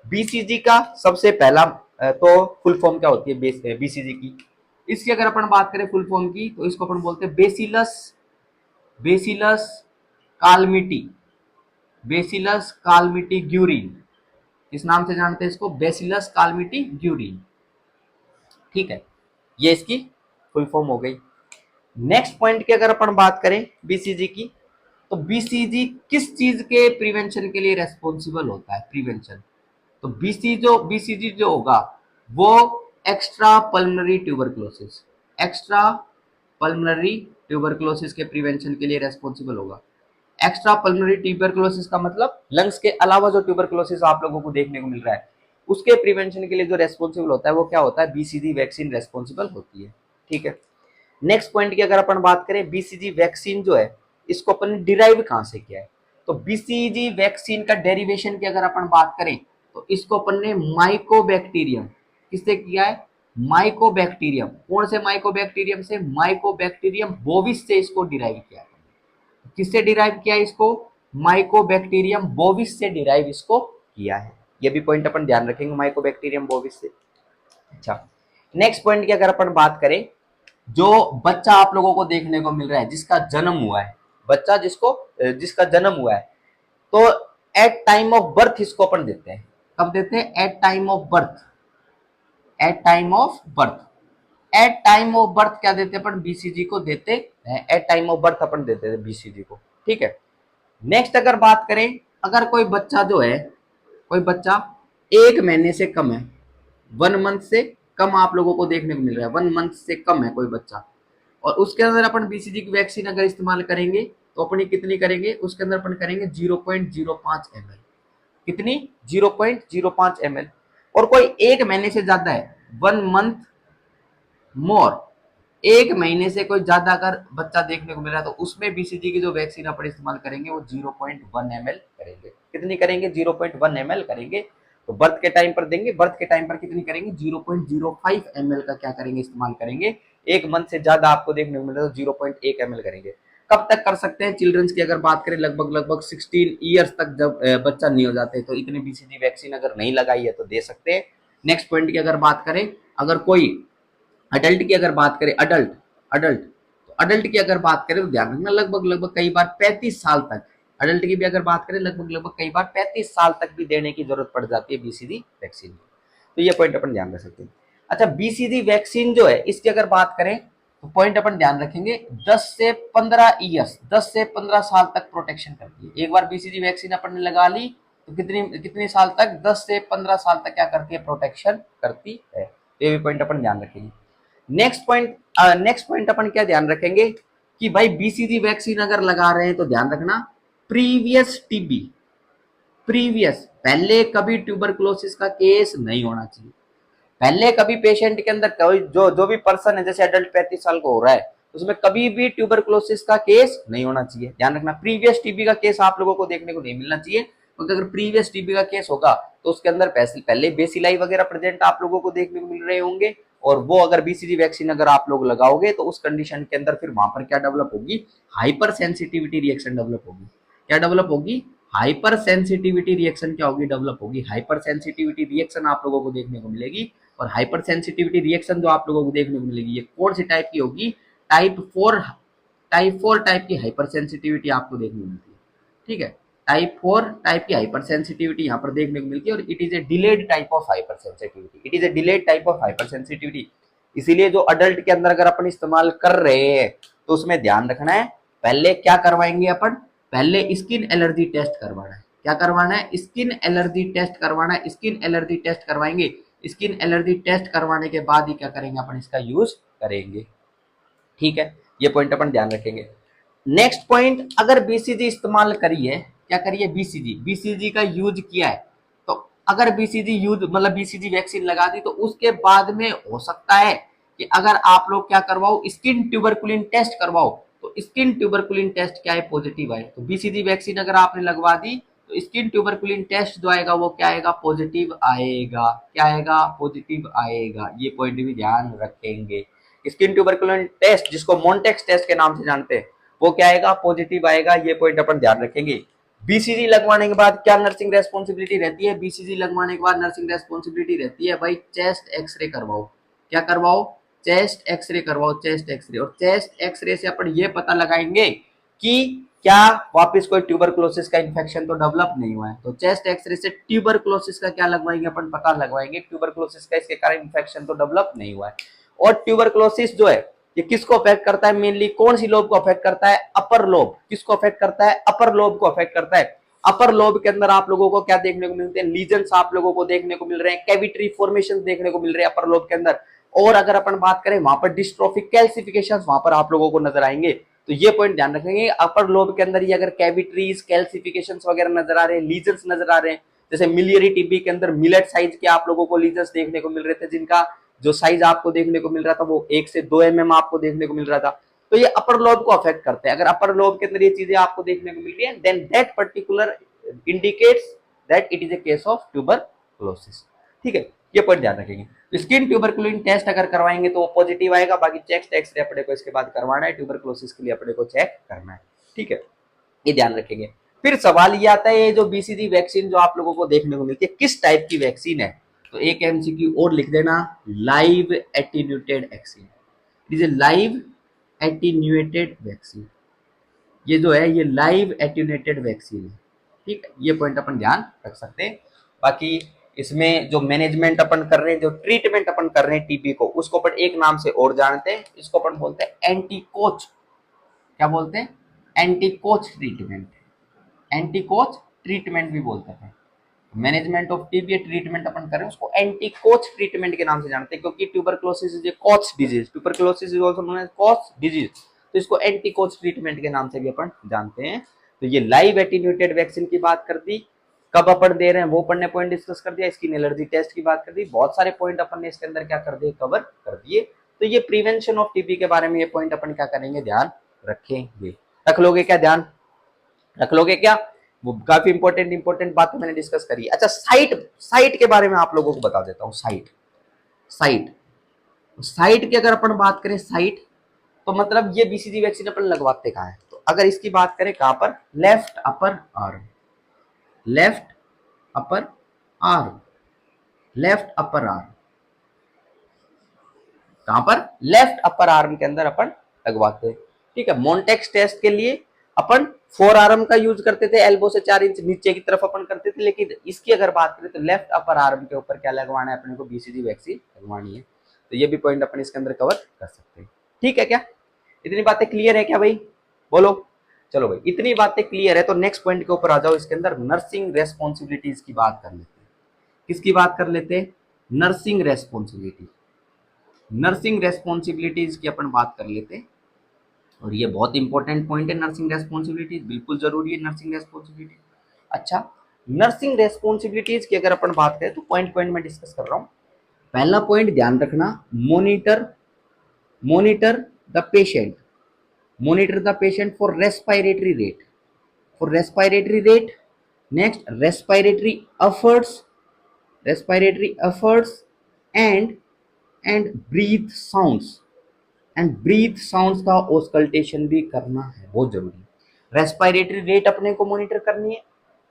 बीसीजी का सबसे पहला तो फुल फॉर्म क्या होती है बीसीजी की, इसकी अगर अपन बात करें फुल फॉर्म की, तो इसको अपन बोलते हैं बेसिलस, बेसिलस कालमिटी, बेसिलस कालमिटी ग्यूरिन। किस नाम से जानते हैं इसको, बेसिलस कालमिटी ग्यूरिन। ठीक है, ये इसकी फुल फॉर्म हो गई। नेक्स्ट पॉइंट की अगर अपन बात करें बीसीजी की, तो बीसीजी किस चीज के प्रिवेंशन के लिए रेस्पॉन्सिबल होता है, प्रिवेंशन। तो बीसीजी जो होगा वो extra pulmonary tuberculosis, extra pulmonary tuberculosis के प्रिवेंशन के लिए रेस्पॉन्सिबल होगा। एक्स्ट्रा पल्मोनरी ट्यूबरक्लोसिस का मतलब लंग्स के अलावा जो ट्यूबरक्लोसिस आप लोगों को देखने को मिल रहा है उसके प्रिवेंशन के लिए जो रेस्पॉन्सिबल होता है वो क्या होता है, बीसीजी वैक्सीन रेस्पॉन्सिबल होती है। ठीक है, नेक्स्ट पॉइंट की अगर अपन बात करें, बीसीजी वैक्सीन जो है इसको अपन ने डिराइव कहां से किया है, तो बीसीजी वैक्सीन का डेरिवेशन की अगर अपन बात करें तो इसको अपन ने माइकोबैक्टीरियम, किससे किया है, माइकोबैक्टीरियम। कौन से माइकोबैक्टीरियम से, माइकोबैक्टीरियम बोविस से इसको डिराइव किया है। किससे डिराइव किया इसको, माइकोबैक्टीरियम बोविस से डिराइव इसको किया है। ये भी पॉइंट अपन ध्यान रखेंगे, माइकोबैक्टीरियम बोविस से। अच्छा, नेक्स्ट पॉइंट की अगर अपन बात करें, जो बच्चा आप लोगों को देखने को मिल रहा है जिसका जन्म हुआ है, बच्चा जिसका जन्म हुआ है, तो एट टाइम ऑफ बर्थ इसको अपन देते हैं। कब देते हैं, at time of birth, at time of birth. At time of birth क्या देते हैं अपन, बीसीजी को देते हैं, एट टाइम ऑफ बर्थ अपन देते हैं बीसीजी को। ठीक है, नेक्स्ट अगर बात करें, अगर कोई बच्चा जो है, कोई बच्चा 1 महीने से कम है, 1 मंथ से कम आप लोगों को देखने को मिल रहा है, 1 मंथ से कम है कोई बच्चा, और उसके अंदर अपन बीसीजी की वैक्सीन अगर इस्तेमाल करेंगे तो अपनी कितनी करेंगे, उसके अंदर अपन करेंगे 0.05 ml। कितनी, 0.05 ml। और कोई 1 महीने से ज्यादा है, 1 मंथ मोर, 1 महीने से कोई ज्यादा अगर बच्चा देखने को मिल रहा है तो उसमें बीसीजी की जो वैक्सीन अपन इस्तेमाल करेंगे वो 0.1 ml करेंगे। कितनी करेंगे, 0.1 ml करेंगे। तो बर्थ के टाइम पर देंगे, बर्थ के टाइम पर कितनी करेंगे, 0.05 ml का क्या करेंगे, इस्तेमाल करेंगे। 1 मंथ से ज्यादा आपको देखने को मिल रहा है तो 0.1 ml करेंगे। कब तक कर सकते हैं? चिल्ड्रंस की अगर बात करें लगभग 16 ईयर्स तक जब बच्चा नहीं हो जाते तो इतने बीसीजी वैक्सीन अगर नहीं लगाई है तो दे सकते हैं। नेक्स्ट पॉइंट की अगर बात करें, अगर कोई अडल्ट की अगर बात करें, अडल्ट अडल्ट तो अडल्ट की अगर बात करें तो ध्यान रखना लगभग कई बार 35 साल तक, अडल्ट की भी अगर बात करें लगभग कई बार 35 साल तक भी देने की जरूरत पड़ जाती है बीसीजी वैक्सीन। तो ये पॉइंट अपन ध्यान रख सकते हैं। अच्छा, बीसीजी वैक्सीन जो है इसकी अगर बात करें तो पॉइंट अपन ध्यान रखेंगे 10 से 15 ईयर्स, 10 से 15 साल तक प्रोटेक्शन करती है। एक बार बीसीजी वैक्सीन अपन ने लगा ली तो कितनी कितने साल तक? 10 से 15 साल तक क्या करती है? प्रोटेक्शन करती है। ये भी पॉइंट अपन ध्यान रखेंगे। नेक्स्ट पॉइंट अपन क्या ध्यान रखेंगे कि भाई बीसीजी वैक्सीन अगर लगा रहे हैं तो ध्यान रखना प्रीवियस टीबी, प्रीवियस पहले कभी ट्यूबरकुलोसिस का केस नहीं होना चाहिए। पहले कभी पेशेंट के अंदर कोई जो भी पर्सन है, जैसे अडल्ट 35 साल को हो रहा है, उसमें कभी भी ट्यूबरकुलोसिस का केस नहीं होना चाहिए। ध्यान रखना प्रीवियस टीबी का केस आप लोगों को देखने को नहीं मिलना चाहिए, क्योंकि अगर प्रीवियस टीबी का केस होगा तो उसके अंदर पहले बेसिलाई वगैरह प्रेजेंट आप लोगों को देखने को मिल रहे होंगे, और वो अगर बीसीजी वैक्सीन अगर आप लोग लगाओगे तो उस कंडीशन के अंदर फिर वहां पर क्या डेवलप होगी? हाइपर सेंसिटिविटी रिएक्शन डेवलप होगी। क्या डेवलप होगी? हाइपर सेंसिटिविटी रिएक्शन क्या होगी? डेवलप होगी। हाइपर सेंसिटिविटी रिएक्शन आप लोगों को देखने को मिलेगी, और हाइपर सेंसिटिविटी रिएक्शन जो आप लोगों को देखने को मिलेगी ये कौन सी टाइप की होगी? टाइप 4 टाइप की हाइपर सेंसिटिविटी आपको देखने को मिलती है। ठीक है, टाइप 4 टाइप की हाइपर सेंसिटिविटी यहाँ पर देखने को मिलती है, और it is A delayed type of hyper sensitivity. It is A delayed type of hyper sensitivity. इसीलिए जो अडल्ट के अंदर अगर अपन इस्तेमाल कर रहे हैं तो उसमें ध्यान रखना है, पहले क्या करवाएंगे अपन? पहले स्किन एलर्जी टेस्ट करवाना है। क्या करवाना है? स्किन एलर्जी टेस्ट करवाना है। स्किन एलर्जी टेस्ट करवाएंगे। स्किन एलर्जी टेस्ट करवाने के बाद ही क्या करेंगे? अपन इसका यूज करेंगे। ठीक है, ये पॉइंट अपन ध्यान रखेंगे। नेक्स्ट पॉइंट, अगर बीसीजी इस्तेमाल करिए, क्या करिए? बीसीजी का यूज किया है, तो अगर बीसीजी यूज मतलब बीसीजी वैक्सीन लगा दी तो उसके बाद में हो सकता है कि अगर आप लोग क्या करवाओ? स्किन ट्यूबरकुलिन टेस्ट करवाओ, तो स्किन ट्यूबरकुलिन टेस्ट क्या है? पॉजिटिव आए। तो बीसीजी वैक्सीन अगर आपने लगवा दी तो स्किन ट्यूबरकुलिन टेस्ट जो आएगा वो क्या आएगा? पॉजिटिव आएगा। क्या आएगा? पॉजिटिव आएगा। ये पॉइंट भी ध्यान रखेंगे। स्किन ट्यूबरकुलिन टेस्ट, जिसको मोन्टेक्स टेस्ट के नाम से जानते हैं, वो क्या आएगा? पॉजिटिव आएगा। ये पॉइंट अपन ध्यान रखेंगे। बीसीजी लगवाने के बाद क्या नर्सिंग रेस्पॉन्सिबिलिटी रहती है? बीसीजी लगवाने के बाद नर्सिंग रेस्पॉन्सिबिलिटी रहती है भाई चेस्ट एक्सरे करवाओ। क्या करवाओ? चेस्ट एक्सरे करवाओ। चेस्ट एक्सरे, और चेस्ट एक्सरे से अपन ये पता लगाएंगे कि क्या वापस कोई ट्यूबरकुलोसिस का इन्फेक्शन तो डेवलप नहीं हुआ है। तो चेस्ट एक्सरे से ट्यूबरकुलोसिस का क्या लगवाएंगे? अपन पता लगवाएंगे ट्यूबरकुलोसिस का इसके कारण इन्फेक्शन तो डेवलप नहीं हुआ है। और ट्यूबरकुलोसिस जो है ये किसको अफेक्ट करता है? मेनली कौन सी लोब को अफेक्ट करता है? Upper lobe. किसको अफेक्ट करता है? अपर लोब को अफेक्ट करता है। अपर लोब के अंदर आप लोगों को क्या देखने को मिलते हैं? लीजन्स आप लोगों को देखने को मिल रहे हैं, कैविटरी फॉर्मेशन देखने को मिल रहे हैं अपर लोब के अंदर। और अगर अपन बात करें वहां पर डिस्ट्रोफिक कैल्सिफिकेशन वहां पर आप लोगों को नजर आएंगे। तो ये पॉइंट ध्यान रखेंगे, अपर लोब के अंदर ये अगर कैविटरीज कैल्सिफिकेशन वगैरह नजर आ रहे हैं, लीजन्स नजर आ रहे हैं, जैसे मिलियरी टीबी के अंदर मिलेट साइज के आप लोगों को लीजन्स देखने को मिल रहे थे, जिनका जो साइज आपको देखने को मिल रहा था वो 1 से 2 mm आपको देखने को मिल रहा था। तो ये अपर लोब को अफेक्ट करते हैं। अगर अपर लोब के अंदर ये चीजें आपको देखने को मिल रही है, then that particular indicates that it is a case of tuberculosis. ठीक है, ये पॉइंट ध्यान रखेंगे। तो स्किन ट्यूबरकुलिन टेस्ट अगर करवाएंगे तो वो पॉजिटिव आएगा। बाकी चेस्ट एक्सरे अपने को इसके बाद करवाना है, ट्यूबरकुलोसिस के लिए अपने को चेक करना है। ठीक है, ये ध्यान रखेंगे। फिर सवाल ये आता है, ये जो बीसीजी वैक्सीन जो आप लोगों को देखने को मिलती है किस टाइप की वैक्सीन है? तो एक एमसीक्यू और लिख देना, live attenuated vaccine. It is A live attenuated vaccine. ये जो है ये लाइव एटीन्यूएटेड वैक्सीन है। ठीक है, ये पॉइंट अपन ध्यान रख सकते हैं। बाकी इसमें जो मैनेजमेंट अपन कर रहे हैं, जो ट्रीटमेंट अपन कर रहे हैं टीबी को, उसको अपन एक नाम से और जानते हैं, इसको अपन बोलते हैं एंटीकोच। क्या बोलते हैं? एंटीकोच ट्रीटमेंट। एंटीकोच ट्रीटमेंट भी बोलते हैं। मैनेजमेंट ऑफ टीबी ट्रीटमेंट अपन कर रहे हैं उसको एंटीकोच ट्रीटमेंट के नाम से जानते हैं, क्योंकि tuberculosis is a Koch disease. Tuberculosis is also known as Koch disease, तो इसको एंटीकोच ट्रीटमेंट के नाम से भी अपन जानते हैं। तो ये लाइव एटीन्यूएटेड वैक्सीन की बात कर दी, कब अपन दे रहे हैं वो अपन ने पॉइंट डिस्कस कर दिया, स्किन एलर्जी टेस्ट की बात कर दी, बहुत सारे पॉइंट अपन ने इसके अंदर क्या कर दिए? कवर कर दिए। तो ये प्रिवेंशन ऑफ टीबी के बारे में ये पॉइंट अपन क्या करेंगे? ध्यान रखेंगे। रख लोगे क्या? ध्यान रख लोगे क्या? वो काफी इंपॉर्टेंट बातें मैंने डिस्कस करी। अच्छा, साइट के बारे में आप लोगों को बता देता हूँ। साइट की अगर अपन बात करें, साइट तो मतलब ये बीसीजी वैक्सीन अपन लगवाते कहाँ है? तो अगर इसकी बात करें कहां पर, left upper arm, left upper arm, left upper arm, कहां पर, लेफ्ट अपर आर्म के अंदर अपन लगवाते हैं। ठीक है, मोन्टेक्स टेस्ट के लिए अपन फोर आर्म का यूज करते थे, एल्बो से 4 इंच नीचे की तरफ अपन करते थे, लेकिन इसकी अगर बात करें तो लेफ्ट अपर आर्म के ऊपर क्या लगवाना है अपने को, बीसीजी वैक्सीन लगवानी है। तो ये भी पॉइंट अपन इसके अंदर कवर कर सकते हैं। ठीक है क्या, इतनी बातें क्लियर है क्या भाई, बोलो। चलो भाई, इतनी बातें क्लियर है तो नेक्स्ट पॉइंट के ऊपर आ जाओ। इसके अंदर नर्सिंग रेस्पॉन्सिबिलिटीज की बात कर लेते हैं। किसकी बात कर लेते हैं, नर्सिंग रेस्पॉन्सिबिलिटी, नर्सिंग रेस्पॉन्सिबिलिटीज की अपन बात कर लेते हैं। और ये बहुत इंपॉर्टेंट पॉइंट है, नर्सिंग रेस्पॉन्सिबिलिटीज बिल्कुल जरूरी है नर्सिंग रेस्पॉन्सिबिलिटी। अच्छा, नर्सिंग रेस्पॉन्सिबिलिटीज की अगर अपन बात करें तो पॉइंट पॉइंट में डिस्कस कर रहा हूं। पहला पॉइंट ध्यान रखना, monitor, monitor the patient, monitor the patient for respiratory rate, for respiratory rate, next respiratory efforts, respiratory efforts and breathe sounds, and breath sounds का ऑस्कल्टेशन भी करना है, बहुत जरूरी है। रेस्पिरेटरी रेट अपने को मॉनिटर करनी है,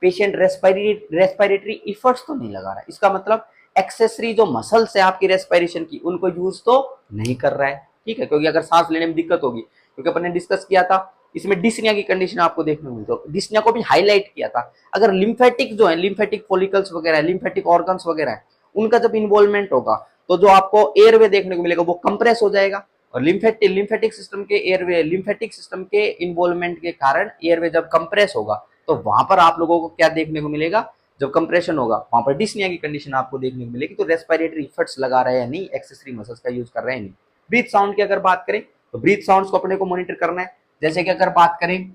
पेशेंट रेस्पिरेटरी इफर्ट्स तो नहीं लगा रहा है, इसका मतलब एक्सेसरी जो मसल्स है आपकी रेस्पिरेशन की उनको यूज तो नहीं कर रहा है। ठीक है, क्योंकि अगर सांस लेने में दिक्कत होगी, क्योंकि अपन ने डिस्कस किया था इसमें डिस्निया की कंडीशन आपको देखने को मिलती है, डिस्निया को भी हाईलाइट किया था। अगर लिम्फेटिक जो है, लिम्फेटिक फॉलिकल्स वगैरह, लिम्फेटिक ऑर्गन्स वगैरह है, उनका जब इन्वॉल्वमेंट होगा तो जो आपको एयरवे देखने को मिलेगा वो कंप्रेस हो जाएगा, और लिम्फेटिक सिस्टम के एयरवे, लिम्फेटिक सिस्टम के इन्वॉल्वमेंट के कारण एयरवे जब कंप्रेस होगा तो वहां पर आप लोगों को क्या देखने को मिलेगा, जब कंप्रेशन होगा वहां पर डिस्निया की कंडीशन आपको देखने को मिलेगी। तो रेस्पिरेटरी इफर्ट्स लगा रहे हैं नहीं, एक्सेसरी मसल्स का यूज कर रहे हैं नहीं। ब्रीथ साउंड की अगर बात करें तो ब्रीथ साउंड्स को अपने को मॉनिटर करना है। जैसे कि अगर बात करें,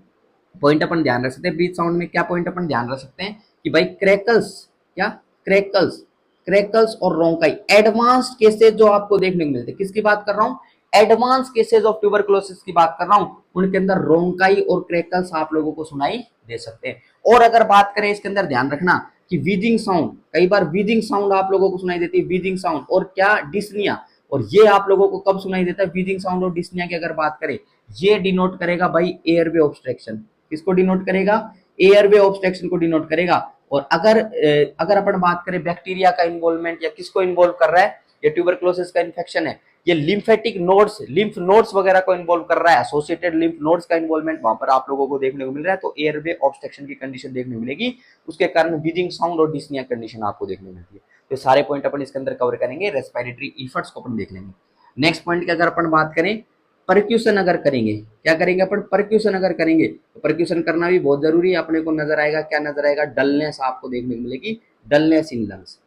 पॉइंट अपन ध्यान रख सकते हैं ब्रीथ साउंड में, क्या पॉइंट अपन ध्यान रख सकते हैं कि भाई क्रैकल्स, क्या क्रैकल्स, क्रैकल्स और रोंकाई, एडवांस्ड केसेस जो आपको देखने को मिलते हैं, किसकी बात कर रहा हूं, एडवांस केसेस ऑफ ट्यूबरकुलोसिस की बात कर रहा हूं, उनके अंदर रोंकाई और क्रैकल्स आप लोगों को सुनाई दे सकते हैं। और अगर बात करें इसके अंदर ध्यान रखना कि वीजिंग साउंड, कई बार वीजिंग साउंड आप लोगों को सुनाई देती है, वीजिंग साउंड, और क्या डिस्निया, और ये आप लोगों को कब सुनाई देता है, वीजिंग साउंड और डिस्निया की अगर बात करें, ये डिनोट करेगा भाई एयरवे ऑब्स्ट्रक्शन, किसको डिनोट करेगा, एयरवे ऑब्स्ट्रक्शन को डिनोट करेगा। और अगर अपन बात करें बैक्टीरिया का इन्वॉल्वमेंट या किसको इन्वॉल्व कर रहा है, ये ट्यूबरकुलोसिस का इन्फेक्शन है, ये लिम्फेटिक नोड्स, लिम्फ नोड्स वगैरह को इन्वॉल्व कर रहा है, एसोसिएटेड लिम्फ नोड्स का इन्वॉल्वमेंट वहां पर आप लोगों को देखने को मिल रहा है, तो एयरवे ऑब्स्ट्रक्शन की कंडीशन देखने को मिलेगी, उसके कारण वीजिंग साउंड और डिस्निया कंडीशन आपको देखने को मिलती है। तो सारे पॉइंट अपन इसके अंदर कवर करेंगे, रेस्पिरेटरी इफर्ट्स को अपन देख लेंगे। नेक्स्ट पॉइंट की अगर अपन बात करें, परक्यूशन अगर करेंगे, क्या करेंगे अपन, परक्यूशन अगर करेंगे तो परक्यूशन करना भी बहुत जरूरी है। अपने को नजर आएगा, क्या नजर आएगा, डलनेस आपको देखने को मिलेगी, डलनेस इन लंग्स।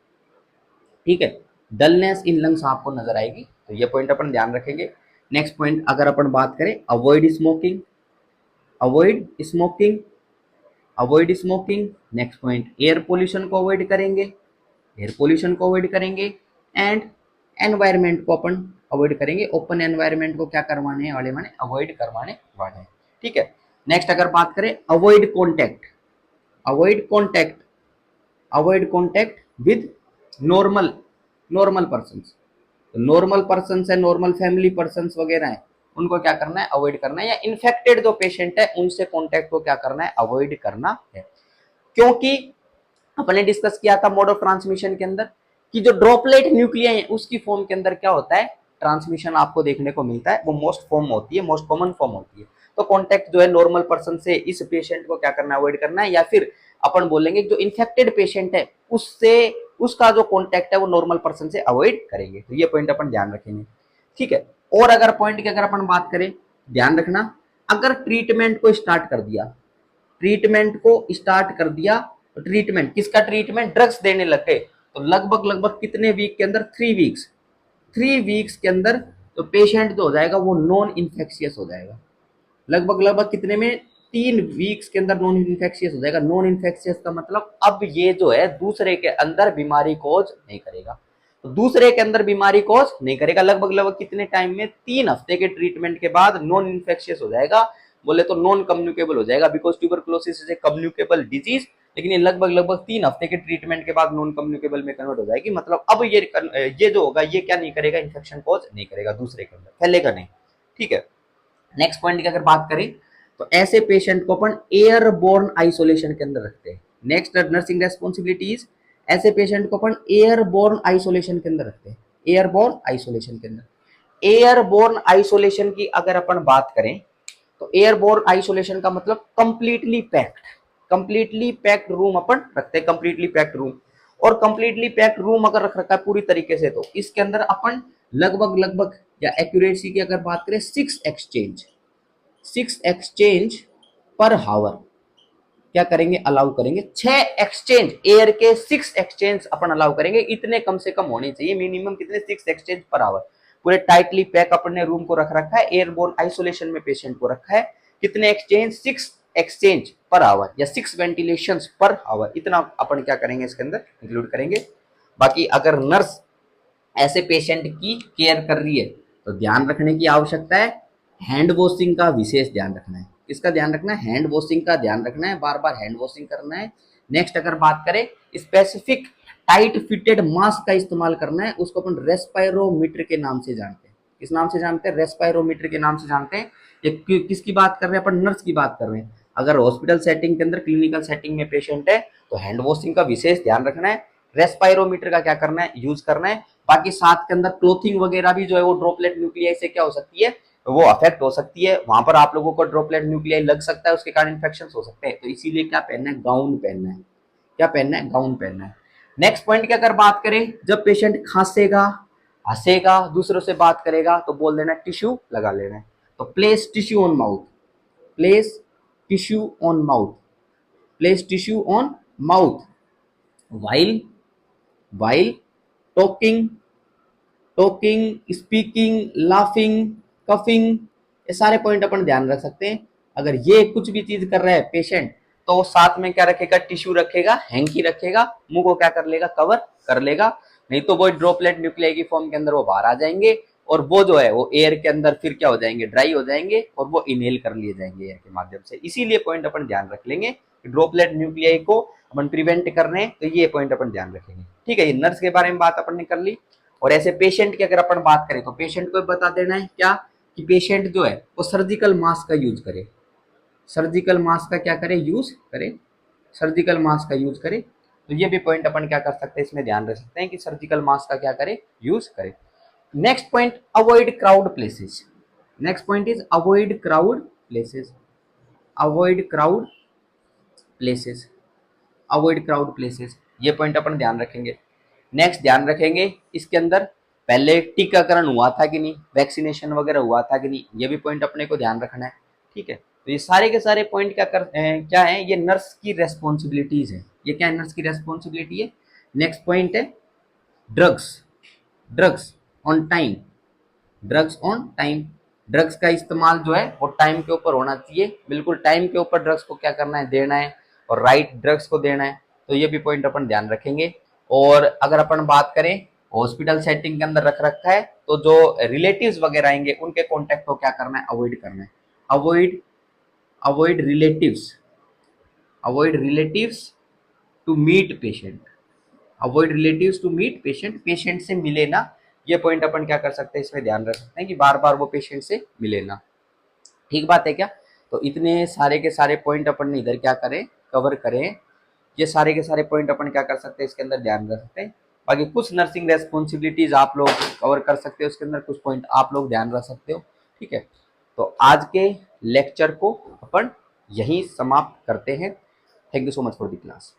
ठीक है, डलनेस इन लंग्स आपको नजर आएगी, तो ये पॉइंट अपन ध्यान रखेंगे। नेक्स्ट पॉइंट अगर अपन बात करें, avoid smoking, avoid smoking, avoid smoking. Next point, air pollution को अवॉइड करेंगे, एयर पोल्यूशन को अवॉइड करेंगे, एंड एनवायरमेंट को अपन अवॉइड करेंगे, ओपन एनवायरमेंट को क्या करवाने वाले, माने अवॉइड करवाने वाले हैं। ठीक है, नेक्स्ट अगर बात करें, avoid contact, avoid contact, avoid contact with normal, normal persons, normal persons है, नॉर्मल फैमिली पर्सन्स वगैरह है, उनको क्या करना है, अवॉइड करना है, या इन्फेक्टेड जो पेशेंट है उनसे कॉन्टैक्ट को क्या करना है, अवॉइड करना है। क्योंकि अपने डिस्कस किया था मोड ऑफ ट्रांसमिशन के अंदर कि जो ड्रॉपलेट न्यूक्लियाई है उसकी फॉर्म के अंदर क्या होता है, ट्रांसमिशन आपको देखने को मिलता है, वो मोस्ट फॉर्म होती है, मोस्ट कॉमन फॉर्म होती है। तो कॉन्टैक्ट जो है नॉर्मल पर्सन से इस पेशेंट को क्या करना है, अवॉइड करना है, या फिर अपन बोलेंगे जो इन्फेक्टेड पेशेंट है उससे, उसका जो कॉन्टैक्ट है वो नॉर्मल पर्सन से अवॉइड करेंगे। तो ये पॉइंट अपन ध्यान रखेंगे। ठीक है, और अगर पॉइंट की अगर अपन बात करें, ध्यान रखना, अगर ट्रीटमेंट को स्टार्ट कर दिया, ट्रीटमेंट को स्टार्ट कर दिया, ट्रीटमेंट किसका, ट्रीटमेंट ड्रग्स देने लग गए, तो लगभग लगभग कितने वीक के अंदर, 3 वीक्स, 3 वीक्स के अंदर तो पेशेंट जो हो जाएगा वो नॉन इन्फेक्शियस हो जाएगा। लगभग लगभग कितने में, 3 वीक्स के अंदर नॉन इन्फेक्शियस हो जाएगा। नॉन इन्फेक्शियस का मतलब अब ये जो है दूसरे के अंदर बीमारी कॉज नहीं करेगा, तो दूसरे के अंदर बीमारी कॉज नहीं करेगा। लगभग लगभग कितने टाइम में, 3 हफ्ते के ट्रीटमेंट के बाद नॉन इन्फेक्शियस हो जाएगा, बोले तो नॉन कम्युनिकेबल हो जाएगा, because tuberculosis is A communicable disease, लेकिन ये लगभग लगभग 3 हफ्ते के ट्रीटमेंट के बाद नॉन कम्युनिकेबल में कन्वर्ट हो जाएगी। मतलब अब ये जो होगा ये क्या नहीं करेगा, इन्फेक्शन कॉज नहीं करेगा, दूसरे के अंदर फैलेगा नहीं। ठीक है, नेक्स्ट पॉइंट की अगर बात करें, तो ऐसे पेशेंट को अपन एयरबोर्न आइसोलेशन के अंदर रखते हैं। नेक्स्ट नर्सिंग रेस्पॉन्सिबिलिटीज, ऐसे पेशेंट को अपन एयरबोर्न आइसोलेशन के अंदर रखते हैं, एयरबोर्न आइसोलेशन के अंदर। एयरबोर्न आइसोलेशन की अगर अपन बात करें तो एयरबोर्न आइसोलेशन का मतलब कंप्लीटली पैक्ड रूम अपन रखते हैं, कंप्लीटली पैक्ड रूम। और कंप्लीटली पैक्ड रूम अगर रख रखा है पूरी तरीके से, तो इसके अंदर अपन लगभग या एक्यूरेसी की अगर बात करें 6 एक्सचेंज पर हावर क्या करेंगे, अलाउ करेंगे। 6 एक्सचेंज, एयर के 6 एक्सचेंज अपन अलाउ करेंगे। इतने कम से कम होने चाहिए, मिनिमम कितने, 6 एक्सचेंज पर आवर। पूरे टाइटली पैक अपन ने रूम को रख रखा है, एयरबोर्न आइसोलेशन में पेशेंट को रखा है। कितने एक्सचेंज, 6 एक्सचेंज पर आवर या 6 वेंटिलेशन पर आवर, इतना अपन क्या करेंगे इसके अंदर इंक्लूड करेंगे। बाकी अगर नर्स ऐसे पेशेंट की केयर कर रही है तो ध्यान रखने की आवश्यकता है, हैंड वॉशिंग का विशेष ध्यान रखना है। किसका ध्यान रखना है, हैंड वॉशिंग का ध्यान रखना है, बार बार हैंड वॉशिंग करना है। नेक्स्ट अगर बात करें, स्पेसिफिक टाइट फिटेड मास्क का इस्तेमाल करना है, उसको अपन रेस्पायरोमीटर के नाम से जानते हैं। किस नाम से जानते हैं, रेस्पायरोमीटर के नाम से जानते हैं। ये किसकी बात कर रहे हैं, अपन नर्स की बात कर रहे हैं। अगर हॉस्पिटल सेटिंग के अंदर, क्लिनिकल सेटिंग में पेशेंट है तो हैंड वॉशिंग का विशेष ध्यान रखना है, रेस्पायरोमीटर का क्या करना है, यूज करना है। बाकी साथ के अंदर क्लोथिंग वगैरह भी जो है वो ड्रॉपलेट न्यूक्लियाई से क्या हो सकती है, वो अफेक्ट हो सकती है। वहां पर आप लोगों को ड्रॉपलेट न्यूक्लियाई लग सकता है, उसके कारण इन्फेक्शन हो सकते हैं। तो इसीलिए क्या पहनना है, गाउन पहनना है। क्या पहनना है, गाउन पहनना है। नेक्स्ट पॉइंट की अगर बात करें, जब पेशेंट खांसेगा, हंसेगा, दूसरों से बात करेगा तो बोल देना टिश्यू लगा लेना है। तो place tissue on mouth, place tissue on mouth, place tissue on mouth while while talking, speaking, laughing, coughing, ये सारे पॉइंट अपन ध्यान रख सकते हैं। अगर ये कुछ भी चीज कर रहा है पेशेंट, तो वो साथ में क्या रखेगा, टिश्यू रखेगा, हैंकी रखेगा, मुंह को क्या कर लेगा, कवर कर लेगा। नहीं तो वो ड्रॉपलेट न्यूक्लियाई की फॉर्म के अंदर वो बाहर आ जाएंगे और वो जो है वो एयर के अंदर फिर क्या हो जाएंगे, ड्राई हो जाएंगे और वो इनहेल कर लिए जाएंगे एयर के माध्यम से। इसीलिए पॉइंट अपन ध्यान रख लेंगे, ड्रॉपलेट न्यूक्लियाई को अपन प्रिवेंट कर रहे हैं, तो ये पॉइंट अपन ध्यान रखेंगे। ठीक है, ये नर्स के बारे में बात अपन ने कर ली। और ऐसे पेशेंट की अगर अपन बात करें तो पेशेंट को बता देना है क्या, कि पेशेंट जो है वो सर्जिकल मास्क का यूज करे, सर्जिकल मास्क का क्या करे, यूज करे, सर्जिकल मास्क का यूज करे। तो ये भी पॉइंट अपन क्या कर सकते हैं, इसमें ध्यान रख सकते हैं कि सर्जिकल मास्क का क्या करे, यूज करे। Next point, avoid crowd places. Next point is avoid crowd places, avoid crowd places, avoid crowd places, ये पॉइंट अपन ध्यान रखेंगे। नेक्स्ट ध्यान रखेंगे इसके अंदर पहले टीकाकरण हुआ था कि नहीं, वैक्सीनेशन वगैरह हुआ था कि नहीं, ये भी पॉइंट अपने को ध्यान रखना है। ठीक है, तो ये सारे के सारे पॉइंट क्या है, ये नर्स की रेस्पॉन्सिबिलिटीज है। ये क्या है, नर्स की रेस्पॉन्सिबिलिटी है। नेक्स्ट पॉइंट है drugs, drugs on time, drugs on time. Drugs का इस्तेमाल जो है वो टाइम के ऊपर होना चाहिए, बिल्कुल टाइम के ऊपर ड्रग्स को क्या करना है, देना है, और राइट ड्रग्स को देना है। तो ये भी पॉइंट अपन ध्यान रखेंगे। और अगर अपन बात करें हॉस्पिटल सेटिंग के अंदर रख रखा है, तो जो रिलेटिव्स वगैरह आएंगे उनके कॉन्टेक्ट को क्या करना है, अवॉइड करना है। Avoid, avoid relatives, avoid relatives to meet patient, avoid relatives to meet patient, patient से मिले ना। ये पॉइंट अपन क्या कर सकते हैं, इसमें ध्यान रख सकते हैं कि बार बार वो पेशेंट से मिले ना। ठीक बात है क्या। तो इतने सारे के सारे पॉइंट अपन ने इधर क्या करें, कवर करें। ये सारे के सारे पॉइंट अपन क्या कर सकते हैं, इसके अंदर ध्यान रख सकते हैं। बाकी कुछ नर्सिंग रेस्पॉन्सिबिलिटीज आप लोग कवर कर सकते हो, उसके अंदर कुछ पॉइंट आप लोग ध्यान रख सकते हो। ठीक है, तो आज के लेक्चर को अपन यहीं समाप्त करते हैं। Thank you so much for the class.